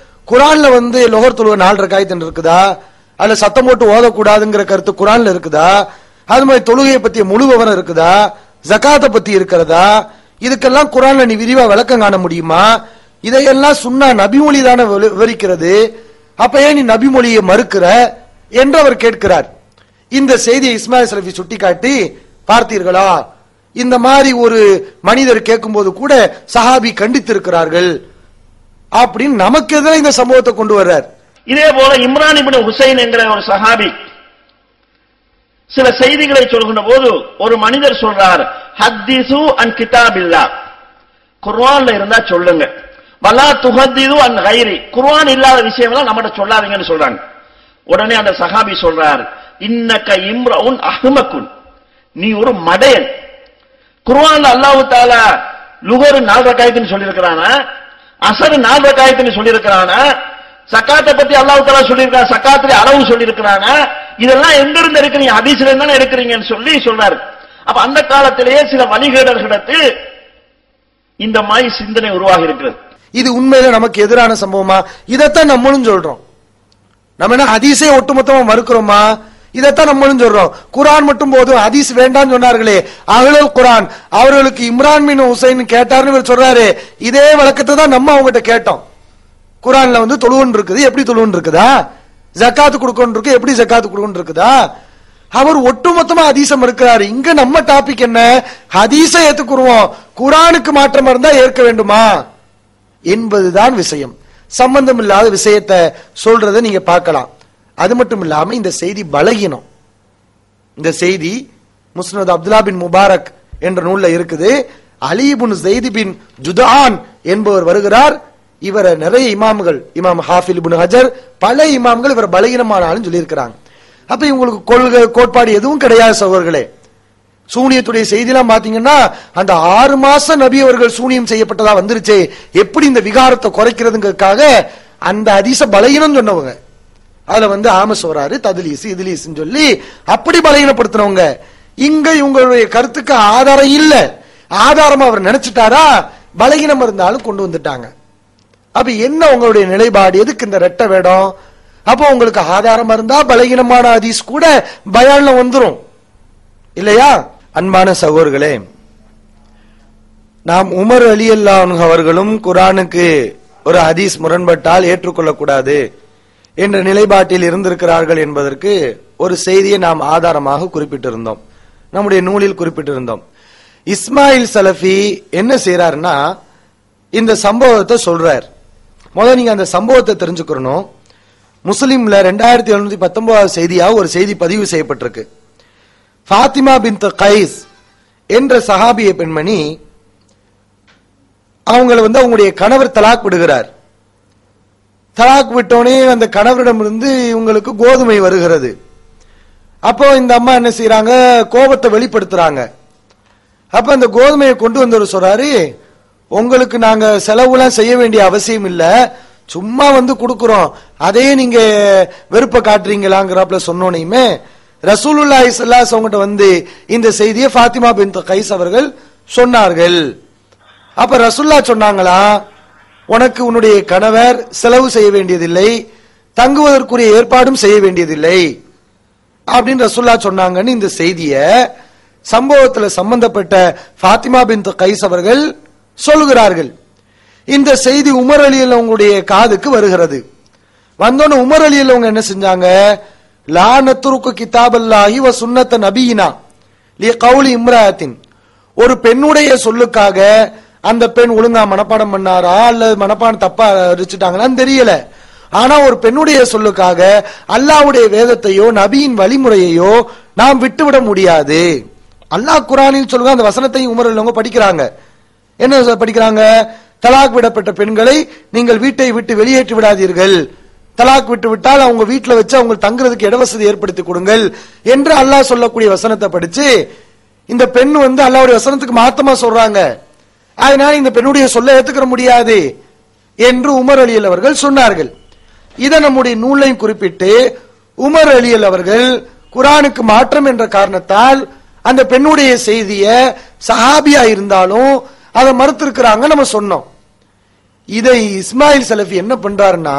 குர்ஆன்ல வந்து லொஹர் தொழுவ 4 ரக்காயத் இருக்குதா, அல்ல சத்தம் போட்டு ஓதக்கூடாதுங்கிற கருத்து குர்ஆன்ல இருக்குதா, அது மாதிரி தொழுகையை பத்திய முழு விவரம் இருக்குதா, ஜகாத்தை பத்தி இருக்கிறதா, இதுக்கெல்லாம் குர்ஆன்ல நீ விரிவா விளக்கம் காண முடியுமா? இதையெல்லாம் சுன்னா நபிமொழி தானே விவரிக்கிறது, அப்ப ஏன் நீ நபிமொழியை மறுக்கிற என்று அவர் கேட்கிறார். இந்த செய்தியை இஸ்மாயில் சலஃபி சுட்டிக்காட்டி, பார்த்தீர்களா இந்த மாதிரி ஒரு மனிதர் கேட்கும் போது கூட சஹாபி கண்டித்திருக்கிறார்கள் அப்படின்னு நமக்கு எதிராக இந்த சம்பவத்தை கொண்டு வர்றார். இதே போல இம்ரான் இப்னு ஹுசைன் என்கிற ஒரு சஹாபி சில செய்திகளை சொல்கின்ற போது ஒரு மனிதர் சொல்றார், ஹத்தீசு அன் கிதாபில்லா, குர்ஆன்ல இருந்தா சொல்லுங்க, வலா துஹத்தீது அன் கைரி, குர்ஆன் இல்லாத விஷயம்லாம் நம்மகிட்ட சொல்லாதீங்கன்னு சொல்றாங்க. உடனே அந்த சஹாபி சொல்றார், இன்னக இம்ரவுன் அஹ்மகுன், நீ ஒரு மடையன். குர்ஆன்ல அல்லாஹ் தஆலா லுஹர் 4 ரக்காயத்துன்னு சொல்லி இருக்கிறானா, அஸர் 4 ரக்காயத்துன்னு சொல்லி இருக்கிறானா, சக்காத்தை பத்தி அல்லாஹ் தஆலா சொல்லி இருக்கான், சக்காத்துல அளவு சொல்லி இருக்கிறானா, இதெல்லாம் எங்க இருந்து எடுக்கிறீங்க? ஹதீஸ்ல இருந்து தானே எடுக்கிறீங்கன்னு சொல்லி சொல்றாரு. அப்ப அந்த காலத்திலேயே சில வழிகேடர்களிடத்தில் இந்த மாதிரி சிந்தனை உருவாகி இருக்கிறது. இது உண்மையில நமக்கு எதிரான சம்பவமா? இதைத்தான் நம்மளும் சொல்றோம். நம்ம என்ன ஹதீஸே ஒட்டுமொத்தமா மறுக்கிறோமா? இதைத்தான் நம்மளும் சொல்றோம். குர்ஆன் மட்டும் போதும், ஹதீஸ் வேண்டாம்னு சொன்னார்களே அஹ்லுல் குர்ஆன், அவர்களுக்கு இம்ரான் பின் ஹுசைன் கேட்டார்னு இவர் சொல்றாரு. இதே வழக்கத்தை தான் நம்ம அவங்ககிட்ட கேட்டோம். குர்ஆன்ல வந்து தொழுவன் இருக்குது, எப்படி தொழுவன் இருக்குதா? ஜகாத் கொடுக்கணும் இருக்கு, எப்படி ஜகாத் கொடுக்கணும் இருக்குதா? அவர் ஒட்டுமொத்தமா ஹதீஸ மறுக்கிறாரு. இங்க நம்ம டாபிக் என்ன? ஹதீஸை ஏத்துக்குருவோம், குர்ஆனுக்கு மாற்றமா இருந்தா ஏற்க வேண்டுமா என்பதுதான் விஷயம். சம்பந்தம் இல்லாத விஷயத்தை சொல்றதை நீங்க பார்க்கலாம். அது மட்டும் இல்லாம இந்த செய்தி பலகீனம். இந்த செய்தி முஸ்னத் அப்துல்லா பின் முபாரக் என்ற நூல்ல இருக்குது. அலி இப்னு ஸைத் பின் ஜுதான் என்பவர் வருகிறார். இவரை நிறைய இமாம்கள், இமாம் ஹாஃபில் இப்னு ஹஜர், பல இமாம்கள் இவர் பலகீனமானாலும் சொல்லியிருக்கிறாங்க. அப்ப இவங்களுக்கு கொள்கை கோட்பாடு எதுவும் கிடையாது சகோதரர்களே. சூனியத்துடைய செய்திலாம் பாத்தீங்கன்னா, அந்த 6 மாசம் நபி அவர்கள் சூனியம் செய்யப்பட்டதா வந்துருச்சு, எப்படி இந்த விகாரத்தை குறைக்கிறதுங்கிறதுக்காக அந்த ஹதீஸ பலகீனம் சொன்னவங்க. அதுல வந்து ஆமஸ் வராரு, ததுலீஸ் இதுலீஸ் சொல்லி அப்படி பலகீனப்படுத்தினவங்க. இங்க இவங்களுடைய கருத்துக்கு ஆதாரம் இல்ல, ஆதாரமா அவர் நினைச்சிட்டாரா, பலகீனம் இருந்தாலும் கொண்டு வந்துட்டாங்க. அப்ப என்ன உங்களுடைய நிலைப்பாடு? எதுக்கு இந்த ரெட்ட வேடம்? அப்போ உங்களுக்கு ஆதாரமா இருந்தா பலகீனமான ஹதீஸ் கூட பயான்ல வந்துரும் இல்லையா? அன்பான சகோதரர்களே, நாம் உமர் ரலியல்லாஹு அன்ஹு அவர்களும் குர்ஆனுக்கு ஒரு ஹதீஸ் முரண்பட்டால் ஏற்றுக்கொள்ளக்கூடாது என்ற நிலைப்பாட்டில் இருந்திருக்கிறார்கள் என்பதற்கு ஒரு செய்தியை நாம் ஆதாரமாக குறிப்பிட்டிருந்தோம், நம்முடைய நூலில் குறிப்பிட்டிருந்தோம். இஸ்மாயில் சலஃபி என்ன செய்யறாருன்னா, இந்த சம்பவத்தை சொல்றார். முதல்ல நீங்க அந்த சம்பவத்தை தெரிஞ்சுக்கணும். முஸ்லிம்ல 2719 செய்தியாக ஒரு செய்தி பதிவு செய்யப்பட்டிருக்கு. ஃபாத்திமா பின்த் கைஸ் என்ற சஹாபிய பெண்மணி, அவங்களை வந்து அவங்களுடைய கணவர் தலாக் விடுகிறார். தலாக் விட்டோனே அந்த கணவரிடம் இருந்து இவங்களுக்கு கோதுமை வருகிறது. அப்போ இந்த அம்மா என்ன செய்யறாங்க, கோபத்தை வெளிப்படுத்துறாங்க. அப்ப அந்த கோதுமையை கொண்டு வந்தவர் சொல்றாரு, உங்களுக்கு நாங்க செலவுலாம் செய்ய வேண்டிய அவசியம் இல்ல, சும்மா வந்து கொடுக்கிறோம், அதே நீங்க வெறுப்ப காட்டுறீங்களாங்கிறாப்ல சொன்னோனையுமே ரசூலுல்லாஹி ஸல்லல்லாஹு அலைஹி வஸல்லம் வந்து இந்த செய்தியை ஃபாத்திமா பின்த் கைஸ் அவர்கள் சொன்னார்கள். அப்ப ரசூலுல்லாஹ் சொன்னாங்களா, உனக்கு உன்னுடைய கணவர் செலவு செய்ய வேண்டியதில்லை, தங்குவதற்குரிய ஏற்பாடும் செய்ய வேண்டியதில்லை அப்படின்னு ரசூல்லா சொன்னாங்கன்னு இந்த செய்திய சம்பவத்தில் சம்பந்தப்பட்ட ஃபாத்திமா பின்த் கைஸ் அவர்கள் சொல்கிறார்கள். இந்த செய்தி உமர் அலி அவங்களுடைய காதுக்கு வருகிறது. வந்தோன்னு உமர் அலி அவங்க என்ன செஞ்சாங்க, லா நத்ருக்கு கிதாபல்லாஹி வ சுன்னத நபியினா லி கௌலி இம்ராத்தின், ஒரு பெண்ணுடைய சொல்லுக்காக அந்த பெண் ஒழுங்கா மனப்பாடம் பண்ணாரா அல்லது மனப்பாடம் தப்பா அடிச்சுட்டாங்களான்னு தெரியல. ஆனா ஒரு பெண்ணுடைய சொல்லுக்காக அல்லாஹ்வுடைய வேதத்தையோ நபியின் வழிமுறையையோ நாம் விட்டுவிட முடியாது. அல்லாஹ் குர்ஆனில் சொல்லுங்க, அந்த வசனத்தையும் உமர் உள்ளவங்க படிக்கிறாங்க. என்ன படிக்கிறாங்க, தலாக் விடப்பட்ட பெண்களை நீங்கள் வீட்டை விட்டு வெளியேற்றி விடாதீர்கள், தலாக் விட்டு விட்டால் அவங்க வீட்டுல வச்சு அவங்க தங்குறதுக்கு இடவசதி ஏற்படுத்தி கொடுங்கள் என்று அல்லாஹ் சொல்லக்கூடிய வசனத்தை படிச்சு இந்த பெண் அல்லாஹ்வுடைய வசனத்துக்கு மாத்தமா சொல்றாங்க. அதனால இந்த பெண்ணுடைய சொல்ல ஏத்துக்கிற முடியாது என்று உமர் அலி அவர்கள் சொன்னார்கள். இதை நம்முடைய நூலையும் குறிப்பிட்டு உமர் அலி அவர்கள் குர்ஆனுக்கு மாற்றம் என்ற காரணத்தால் அந்த பெண்ணுடைய செய்திய சஹாபியா இருந்தாலும் அதை மறுத்திருக்கிறாங்க நம்ம சொன்னோம். இதை இஸ்மாயில் சலஃபி என்ன பண்றாருன்னா,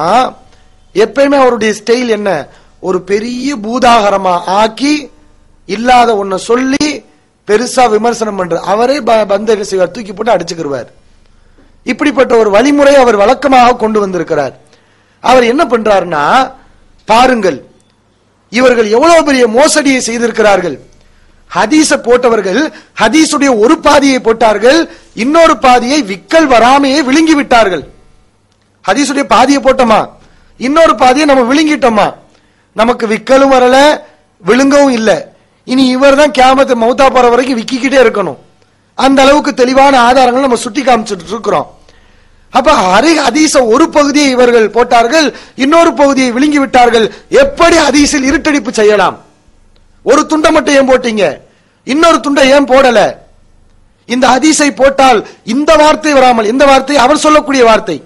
எப்பயுமே அவருடைய ஸ்டைல் என்ன, ஒரு பெரிய பூதாகரமா ஆக்கி இல்லாத ஒன்ன சொல்லி பெருசா விமர்சனம் பண்ற, அவரே பந்த செய்வார், தூக்கி போட்டு அடிச்சுக்கிறார். இப்படிப்பட்ட ஒரு வழிமுறை அவர் வழக்கமாக கொண்டு வந்திருக்கிறார். அவர் என்ன பண்றாருன்னா, பாருங்கள் இவர்கள் எவ்வளவு பெரிய மோசடியை செய்திருக்கிறார்கள். ஹதீஸ போட்டவர்கள் ஹதீஸுடைய ஒரு பாதியை போட்டார்கள், இன்னொரு பாதியை விக்கல் வராமையே விழுங்கி விட்டார்கள். ஹதீஸுடைய பாதியை போட்டோமா, இன்னொரு பாதியை நம்ம விழுங்கிட்டோமா, நமக்கு விக்கலும் வரல விழுங்கவும் இல்லை. இனி இவர் தான் கியாமத்து மௌத்தா போற வரைக்கும் விக்கிக்கிட்டே இருக்கணும். அந்த அளவுக்கு தெளிவான ஆதாரங்கள் நம்ம சுட்டி காமிச்சிட்டு இருக்கிறோம். அப்ப ஹதீஸ ஒரு பகுதியை இவர்கள் போட்டார்கள், இன்னொரு பகுதியை விழுங்கி விட்டார்கள். எப்படி ஹதீஸில் இருட்டடிப்பு செய்யலாம்? ஒரு துண்டை மட்டும் ஏன் போட்டீங்க, இன்னொரு துண்டை ஏன் போடல? இந்த ஹதீஸை போட்டால் இந்த வார்த்தை வராமல், இந்த வார்த்தை அவர் சொல்லக்கூடிய வார்த்தை,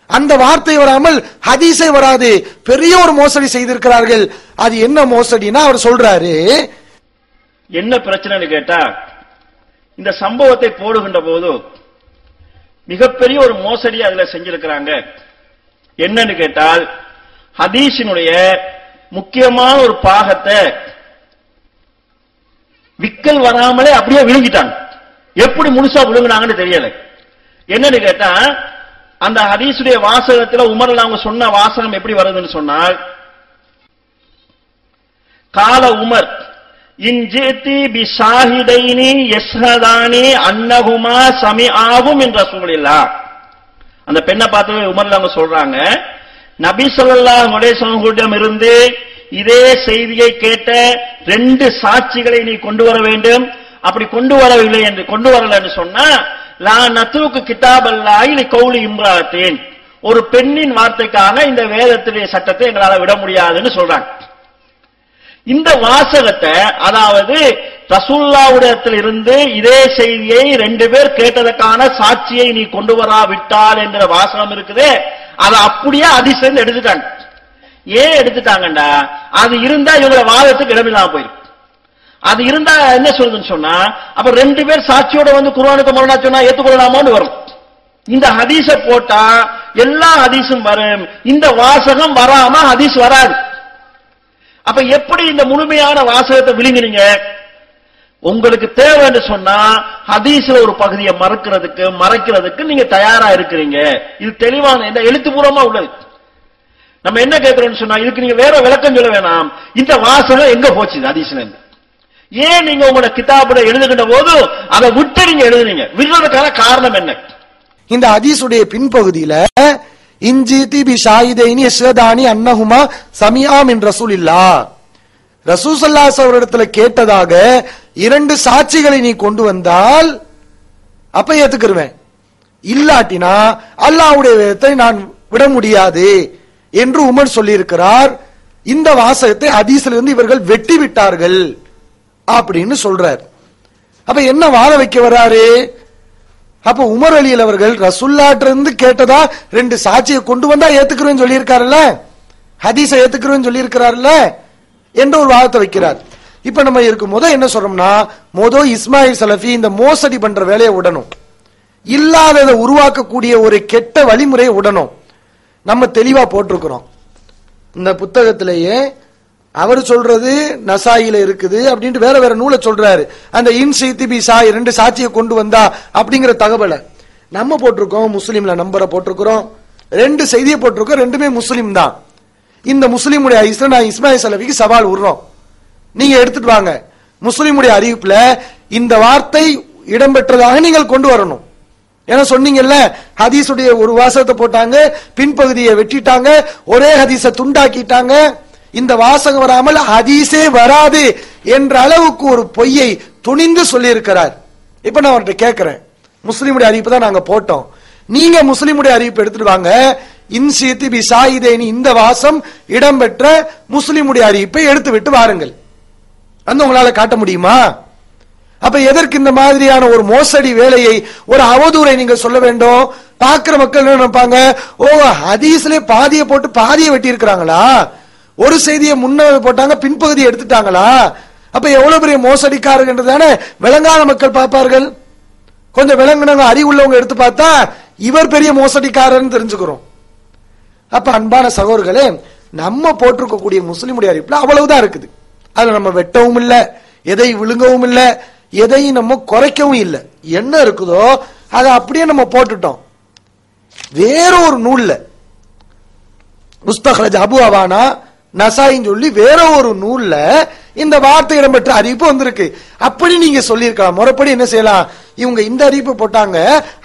அந்த வார்த்தை வராமல் ஹதீஸை வராது. பெரிய ஒரு மோசடி செய்திருக்கிறார்கள். அது என்ன மோசடினா அவர் சொல்றாரு, என்ன பிரச்சனைன்னு கேட்டா, இந்த சம்பவத்தை போடுகின்ற போது மிகப்பெரிய ஒரு மோசடி அதுல செஞ்சிருக்கிறாங்க. என்னன்னு கேட்டால், ஹதீஸினுடைய முக்கியமான ஒரு பாகத்தை விக்கல் வராமலே அப்படியே விழுங்கிட்டாங்க. எப்படி முழுசா விழுங்கினாங்கன்னு தெரியல. என்னன்னு கேட்டா, அந்த ஹதீஸுடைய வாசகத்துல உமர்ல அவங்க சொன்ன வாசகம் எப்படி வருதுன்னு சொன்னால், கால உமர் இன்ஜிதி பி ஷாஹிதைனி யஸ்ஹதானி அன்னஹுமா சமிஆஹும் மின் ரசூலில்லாஹ். அந்த பெண்ணை பார்த்து உமர்ல அவங்க சொல்றாங்க, நபி ஸல்லல்லாஹு அலைஹி வஸல்லம் இருந்து இதே செய்தியை கேட்ட 2 சாட்சிகளை நீ கொண்டு வர வேண்டும். அப்படி கொண்டு வரவில்லை என்று கொண்டு வரல என்று சொன்னா, லா நத்ருக்கு கிதாபல்லாஹி லிகௌலி இம்ராத்தின், ஒரு பெண்ணின் வார்த்தைக்காக இந்த வேதத்திலே சட்டத்தை எங்களால விட முடியாதுன்னு சொல்றாங்க. இந்த வாசகத்தை, அதாவது ரசூலுல்லாஹ்விடத்தில் இருந்து இதே செய்தியை 2 பேர் கேட்டதற்கான சாட்சியை நீ கொண்டு வராவிட்டால் என்ற வாசகம் இருக்குதே, அதை அப்படியே ஹதீஸ்ல எடுத்துட்டாங்க. ஏன் எடுத்துட்டாங்கண்டா, அது இருந்தா இவங்க வாதத்துக்கு இடமில்லாம போயிருக்கு. அது இருந்தா என்ன சொல்லுதுன்னு சொன்னா, அப்ப 2 பேர் சாட்சியோட குர்ஆனுக்கு முரணா சொன்னா ஏத்துக்கொள்ளலாமான்னு வரும். இந்த ஹதீஸ போட்டா எல்லா ஹதீஸும் வரும், இந்த வாசகம் வராம ஹதீஸ் வராது. அப்ப எப்படி இந்த முழுமையான வாசகத்தை விழுங்கினீங்க? உங்களுக்கு தேவை என்று சொன்னா ஹதீஸ்ல ஒரு பகுதியை மறைக்கிறதுக்கு நீங்க தயாரா இருக்கிறீங்க. இது தெளிவான எழுத்துப்பூர்வமா உள்ளது. நம்ம என்ன கேட்கிறோம்னு சொன்னா, இதுக்கு நீங்க வேற விளக்கம் சொல்ல வேணாம், இந்த வாசகம் எங்க போச்சு ஹதீஸ்ல இருந்து? ஏன் நீங்க உங்களோட கிதாபுல எழுதுகின்ற போது அதை விட்டு நீங்க எழுதுனீங்க? விடுறதுக்கான காரணம் என்ன? இந்த ஹதீஸுடைய பின்பகுதியில இன்ஜிதி பி ஷாஹிதைனி யஸ்ஹதானி அன்னஹுமா சமிஆ மின் ரசூலில்லாஹ், ரசூல் ஸல்லல்லாஹு அலைஹி வஸல்லம் இடத்துல கேட்டதாக 2 சாட்சிகளை நீ கொண்டு வந்தால் அப்ப ஏத்துக்கிருவேன், இல்லாட்டினா அல்லாஹ்வுடைய வேதத்தை நான் விட முடியாது என்று உமர் சொல்லி இருக்கிறார். இந்த வாசகத்தை ஹதீஸ்ல இருந்து இவர்கள் வெட்டி விட்டார்கள் அப்படின்னு சொல்றார். அப்ப என்ன வாத வைக்க வராரு? அப்ப உமர் அலி அவர்கள் ரசூலுல்லாஹ்ட்ட இருந்து கேட்டதா 2 சாட்சியை கொண்டு வந்தா ஏத்துக்கிறேன்னு சொல்லி இருக்காருல்ல, ஹதீஸை ஏத்துக்கிறேன்னு சொல்லி இருக்கிறார்ல என்ற ஒரு வாதத்தை வைக்கிறார். இப்ப நம்ம இருக்கும் போது என்ன சொல்றோம்னா, இஸ்மாயில் சலஃபி இந்த மோசடி பண்ற வேலையை உடனும், இல்லாததை உருவாக்கக்கூடிய ஒரு கெட்ட வழிமுறையை உடனும் நம்ம தெளிவா போட்டிருக்கிறோம். இந்த புத்தகத்திலேயே அவர் சொல்றது நசாயில இருக்குது அப்படின்ட்டு வேற வேற நூலை சொல்றாரு. அந்த ரெண்டு சாட்சியை கொண்டு வந்தா அப்படிங்கிற தகவலை நம்ம போட்டிருக்கோம், முஸ்லீம்ல நம்பரை போட்டிருக்கிறோம், 2 செய்தியை போட்டிருக்கோம், ரெண்டுமே முஸ்லீம் தான். இந்த முஸ்லீமுடைய ஹதீஸ்ல நான் இஸ்மாயில் சலஃபிக்கு சவால் விடுறோம், நீங்க எடுத்துட்டு வாங்க, முஸ்லீமுடைய அறிவிப்புல இந்த வார்த்தை இடம்பெற்றதாக நீங்கள் கொண்டு வரணும். ஏன்னா சொன்னீங்கல்ல, ஹதீஸுடைய ஒரு வாசகத்தை போட்டாங்க, பின்பகுதியை வெட்டிட்டாங்க, ஒரே ஹதீஸை துண்டாக்கிட்டாங்க, இந்த வாசகம் வராமல் ஹதீஸே வராது என்ற அளவுக்கு ஒரு பொய்யை துணிந்து சொல்லி இருக்கிறார். இப்ப நான் அவர்கிட்ட கேட்கிறேன், முஸ்லீமுடைய அறிவிப்பு தான் நாங்க போட்டோம், நீங்க முஸ்லீமுடைய அறிவிப்பு எடுத்துட்டு வாங்க, இன்சியத்தி பி சாயிதேனி இந்த வாசம் இடம்பெற்ற முஸ்லீமுடைய அறிவிப்பை எடுத்து விட்டு வாருங்கள். அந்த உங்களால காட்ட முடியுமா? அப்ப எதற்கு இந்த மாதிரியான ஒரு மோசடி வேலையை, ஒரு அவதூறை நீங்க சொல்ல வேண்டும்? பாக்குற மக்கள் என்ன நினைப்பாங்க, ஓ ஹதீஸ்ல பாதியை போட்டு பாதியை வெட்டி இருக்கிறாங்களா, ஒரு செய்தியை முன்ன போட்டாங்க பின்பகுதியை எடுத்துட்டாங்களா, அப்ப எவ்வளவு பெரிய மோசடிக்காரங்கன்றதானே விளங்காத மக்கள் பார்ப்பார்கள். கொஞ்சம் விளங்குனவங்க அறிவுள்ளவங்க எடுத்து பார்த்தா இவர் பெரிய மோசடிக்காரன்னு தெரிஞ்சுக்கிறோம். அப்ப அன்பான சகோதரர்களே, நம்ம போட்டிருக்கக்கூடிய முஸ்லிமுடைய அறிவிப்புல அவ்வளவுதான் இருக்குது. அதுல நம்ம வெட்டவும் இல்லை, எதை விழுங்கவும் இல்லை, எதையும் நம்ம குறைக்கவும் இல்லை. என்ன இருக்குதோ அதை அப்படியே நம்ம போட்டுட்டோம். வேற ஒரு நூல்ல முஸ்தக்ரஜ் அபு அவானா நசாயின்னு சொல்லி வேற ஒரு நூல்ல இந்த வார்த்தை இடம்பெற்ற அறிவிப்பு வந்திருக்கு. அப்படி நீங்க சொல்லியிருக்கலாம். முறைப்படி என்ன செய்யலாம், இவங்க இந்த அறிவிப்பு போட்டாங்க,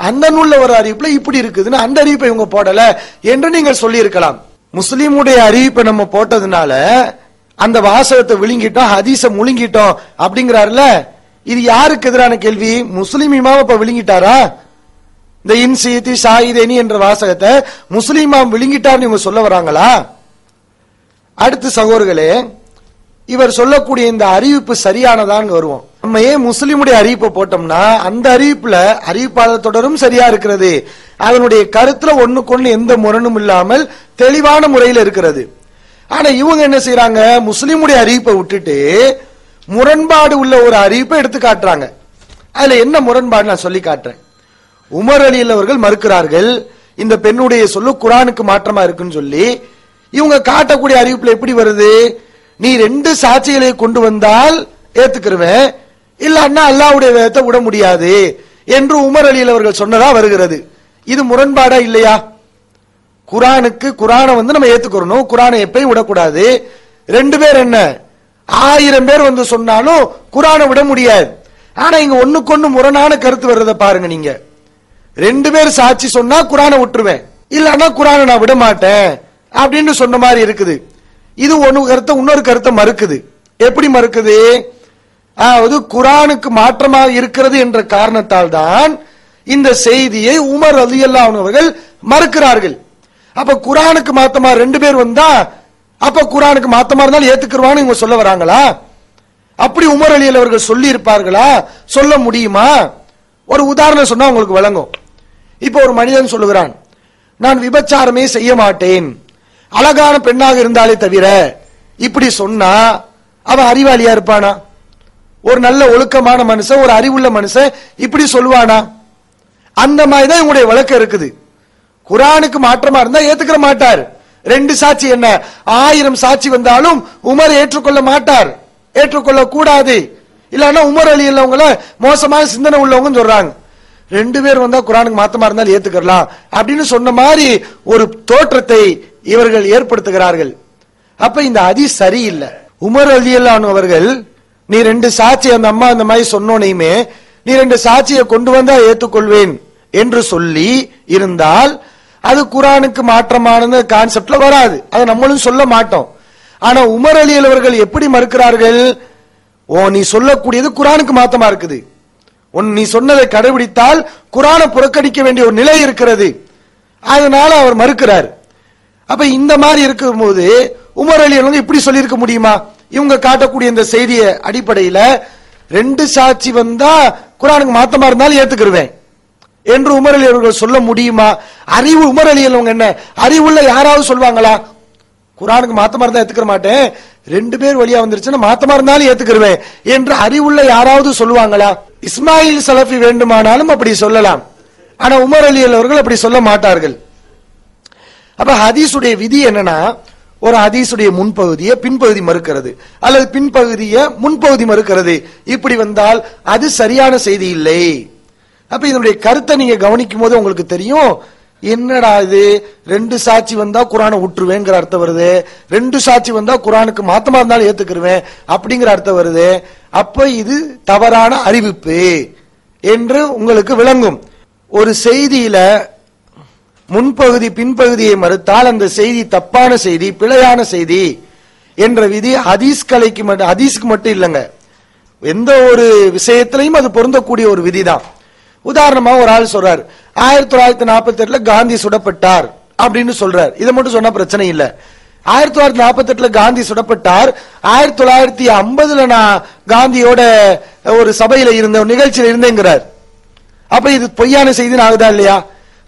அந்த நூல்ல ஒரு அறிவிப்புல இப்படி இருக்குதுன்னு அந்த அறிவிப்பை இவங்க போடல என்று நீங்கள் சொல்லி இருக்கலாம். முஸ்லீமுடைய அறிவிப்பை நம்ம போட்டதுனால அந்த வாசகத்தை விழுங்கிட்டோம், ஹதீஸ முழுங்கிட்டோம் அப்படிங்கிறாருல, இது யாருக்கு எதிரான கேள்வி? முஸ்லீம் இமாம் இப்ப விழுங்கிட்டாரா? இந்த இன்சியத்தி ஷாயிதேனி என்ற வாசகத்தை முஸ்லீம் இமாம் விழுங்கிட்டார்னு இவங்க சொல்ல வராங்களா? அடுத்து சகோதரர்களே, இவர் சொல்லக்கூடிய இந்த அறிவிப்பு சரியானதான் வருவோம். நம்ம ஏன் முஸ்லீமுடைய அறிவிப்பை போட்டோம்னா அந்த அறிவிப்புல அறிவிப்பாளர் தொடரும் சரியா இருக்கிறது, அதனுடைய கருத்துல ஒண்ணுக்கொண்ணு எந்த முரணும் இல்லாமல் தெளிவான முறையில் இருக்கிறது. ஆனா இவங்க என்ன செய்யறாங்க, முஸ்லீமுடைய அறிவிப்பை விட்டுட்டு முரண்பாடு உள்ள ஒரு அறிவிப்பை எடுத்து காட்டுறாங்க. அதுல என்ன முரண்பாடு நான் சொல்லி காட்டுறேன். உமர் அலி அவர்கள் மறுக்கிறார்கள், இந்த பெண்ணுடைய சொல்லு குர்ஆனுக்கு மாற்றமா இருக்குன்னு சொல்லி. இவங்க காட்டக்கூடிய அறிவிப்புல எப்படி வருது, நீ 2 சாட்சிகளை கொண்டு வந்தால் ஏத்துக்கிறவேன், இல்லன்னா அல்லாஹ்வுடைய வேதத்தை விட முடியாது என்று உமர் அலி அவர்கள் சொன்னதா வருகிறது. இது முரண்பாடா இல்லையா? குர்ஆனை நம்ம ஏத்துக்கிறோம், குர்ஆனை எப்பயும் விடக்கூடாது. 2 பேர் என்ன 1000 பேர் வந்து சொன்னாலும் குர்ஆனை விட முடியாது. ஆனா இங்க ஒண்ணுக்கொண்ணு முரணான கருத்து வர்றத பாருங்க. நீங்க 2 பேர் சாட்சி சொன்னா குர்ஆனை விட்டுருவேன், இல்லன்னா குர்ஆனை நான் விட மாட்டேன் அப்படின்னு சொன்ன மாதிரி இருக்குது. இது இன்னொரு கருத்தை மறுக்குது. எப்படி மறுக்குது? அதாவது குர்ஆனுக்கு மாற்றமாக இருக்கிறது என்ற காரணத்தால் தான் இந்த செய்தியை உமர் ரலியல்லாஹு அன்ஹு அவர்கள் மறுக்கிறார்கள். அப்ப குர்ஆனுக்கு மாத்தமா 2 பேர் வந்தா அப்ப குர்ஆனுக்கு மாத்தமா இருந்தாலும் ஏத்துக்குவான்னு இவங்க சொல்ல வராங்களா? அப்படி உமர் அலி அவர்கள் சொல்லி இருப்பார்களா? சொல்ல முடியுமா? ஒரு உதாரணம் சொன்னா உங்களுக்கு விளங்கும். இப்ப ஒரு மனிதன் சொல்லுகிறான், நான் விபச்சாரமே செய்ய மாட்டேன், அழகான பெண்ணாக இருந்தாலே தவிர. இப்படி சொன்னா அவன் அறிவாளியா இருப்பானா? ஒரு நல்ல ஒழுக்கமான மனுஷன், ஒரு அறிவுள்ள மனுஷன் இப்படி சொல்லுவானா? அந்த மாதிரிதான் இவங்களுடைய வழக்கம் இருக்குது. குர்ஆனுக்கு மாற்றமா இருந்தா ஏத்துக்கிற மாட்டார். 2 சாட்சி என்ன 1000 சாட்சி வந்தாலும் உமர் ஏற்றுக்கொள்ள மாட்டார், ஏற்றுக்கொள்ள கூடாது. இல்லன்னா உமர் அலி உள்ளவங்கள மோசமான சிந்தனை உள்ளவங்க சொல்றாங்க, 2 பேர் வந்தா குர்ஆனுக்கு மாத்தமா இருந்தாலும் ஏத்துக்கலாம் அப்படின்னு சொன்ன மாதிரி ஒரு தோற்றத்தை இவர்கள் ஏற்படுத்துகிறார்கள். அப்ப இந்த ஹதீஸ் சரியில்லை. உமர் ரலியல்லாஹு அன்ஹு அவர்கள் நீ 2 சாட்சி அந்த அம்மா அந்த மாதிரி சொன்னோனையுமே நீ 2 சாட்சியை கொண்டு வந்தா ஏற்றுக்கொள்வேன் என்று சொல்லி இருந்தால் அது குர்ஆனுக்கு மாற்றமான கான்செப்ட்ல வராது, அதை நம்மளும் சொல்ல மாட்டோம். ஆனா உமர் அலி அவர்கள் எப்படி மறுக்கிறார்கள், ஓ நீ சொல்லக்கூடியது குர்ஆனுக்கு மாற்றமா இருக்குது, நீ சொன்னதை கடைபிடித்தால் குர்ஆனை புறக்கணிக்க வேண்டிய ஒரு நிலை இருக்கிறது, அதனால அவர் மறுக்கிறார். அப்ப இந்த மாதிரி இருக்கும்போது உமர் அலி அவர்கள் இப்படி சொல்லி இருக்க முடியுமா? இவங்க காட்டக்கூடிய இந்த செய்திய அடிப்படையில 2 சாட்சி வந்தா குர்ஆனுக்கு மாத்தமா இருந்தாலும் ஏத்துக்கிருவேன் என்று உமர் அலி அவர்கள் சொல்ல முடியுமா? அறிவு உமர் அலி அவங்க என்ன அறிவுள்ள யாராவது சொல்வாங்களா? குர்ஆனுக்கு மாத்தமா இருந்தா ஏத்துக்கிற மாட்டேன், 2 பேர் வழியா வந்துருச்சுன்னா மாத்தமா இருந்தாலும் ஏத்துக்கிருவேன் என்று அறிவுள்ள யாராவது சொல்லுவாங்களா? இஸ்மாயில் சலஃபி வேண்டுமானாலும் அப்படி சொல்லலாம், ஆனா உமர் அலி அவர்கள் அப்படி சொல்ல மாட்டார்கள். அப்ப ஹதீஸுடைய விதி என்னன்னா, ஒரு ஹதீஸுடைய முன்பகுதியை பின்பகுதி மறுக்கிறது அல்லது பின்பகுதியை முன்பகுதி மறுக்கிறது, இப்படி வந்தால் அது சரியான செய்தி இல்லை. அப்ப இதனுடைய கருத்தை நீங்க கவனிக்கும் போது உங்களுக்கு தெரியும், என்னடா இது, 2 சாட்சி வந்தா குரானை விட்டுருவேங்கிற அர்த்தம் வருது, 2 சாட்சி வந்தா குரானுக்கு மாத்தமா இருந்தாலும் ஏத்துக்கிருவேன் அப்படிங்கிற அர்த்தம் வருது. அப்ப இது தவறான அறிவிப்பு என்று உங்களுக்கு விளங்கும். ஒரு செய்தியில முன்பகுதி பின்பகுதியை மறுத்தால் அந்த செய்தி தப்பான செய்தி, பிழையான செய்தி என்ற விதி ஹதீஸ்க்கு மட்டும் இல்லைங்க, எந்த ஒரு விஷயத்திலையும் அது பொருந்தக்கூடிய ஒரு விதிதான். உதாரணமா ஒரு ஆள் சொல்றார், 1948 காந்தி சுடப்பட்டார் அப்படின்னு சொல்றார். இதை மட்டும் சொன்னா பிரச்சனை இல்ல. 1948 காந்தி சுடப்பட்டார், 1950 நான் காந்தியோட ஒரு சபையில இருந்த நிகழ்ச்சியில இருந்தேங்கிறார். அப்ப இது பொய்யான செய்தி ஆகுதா இல்லையா?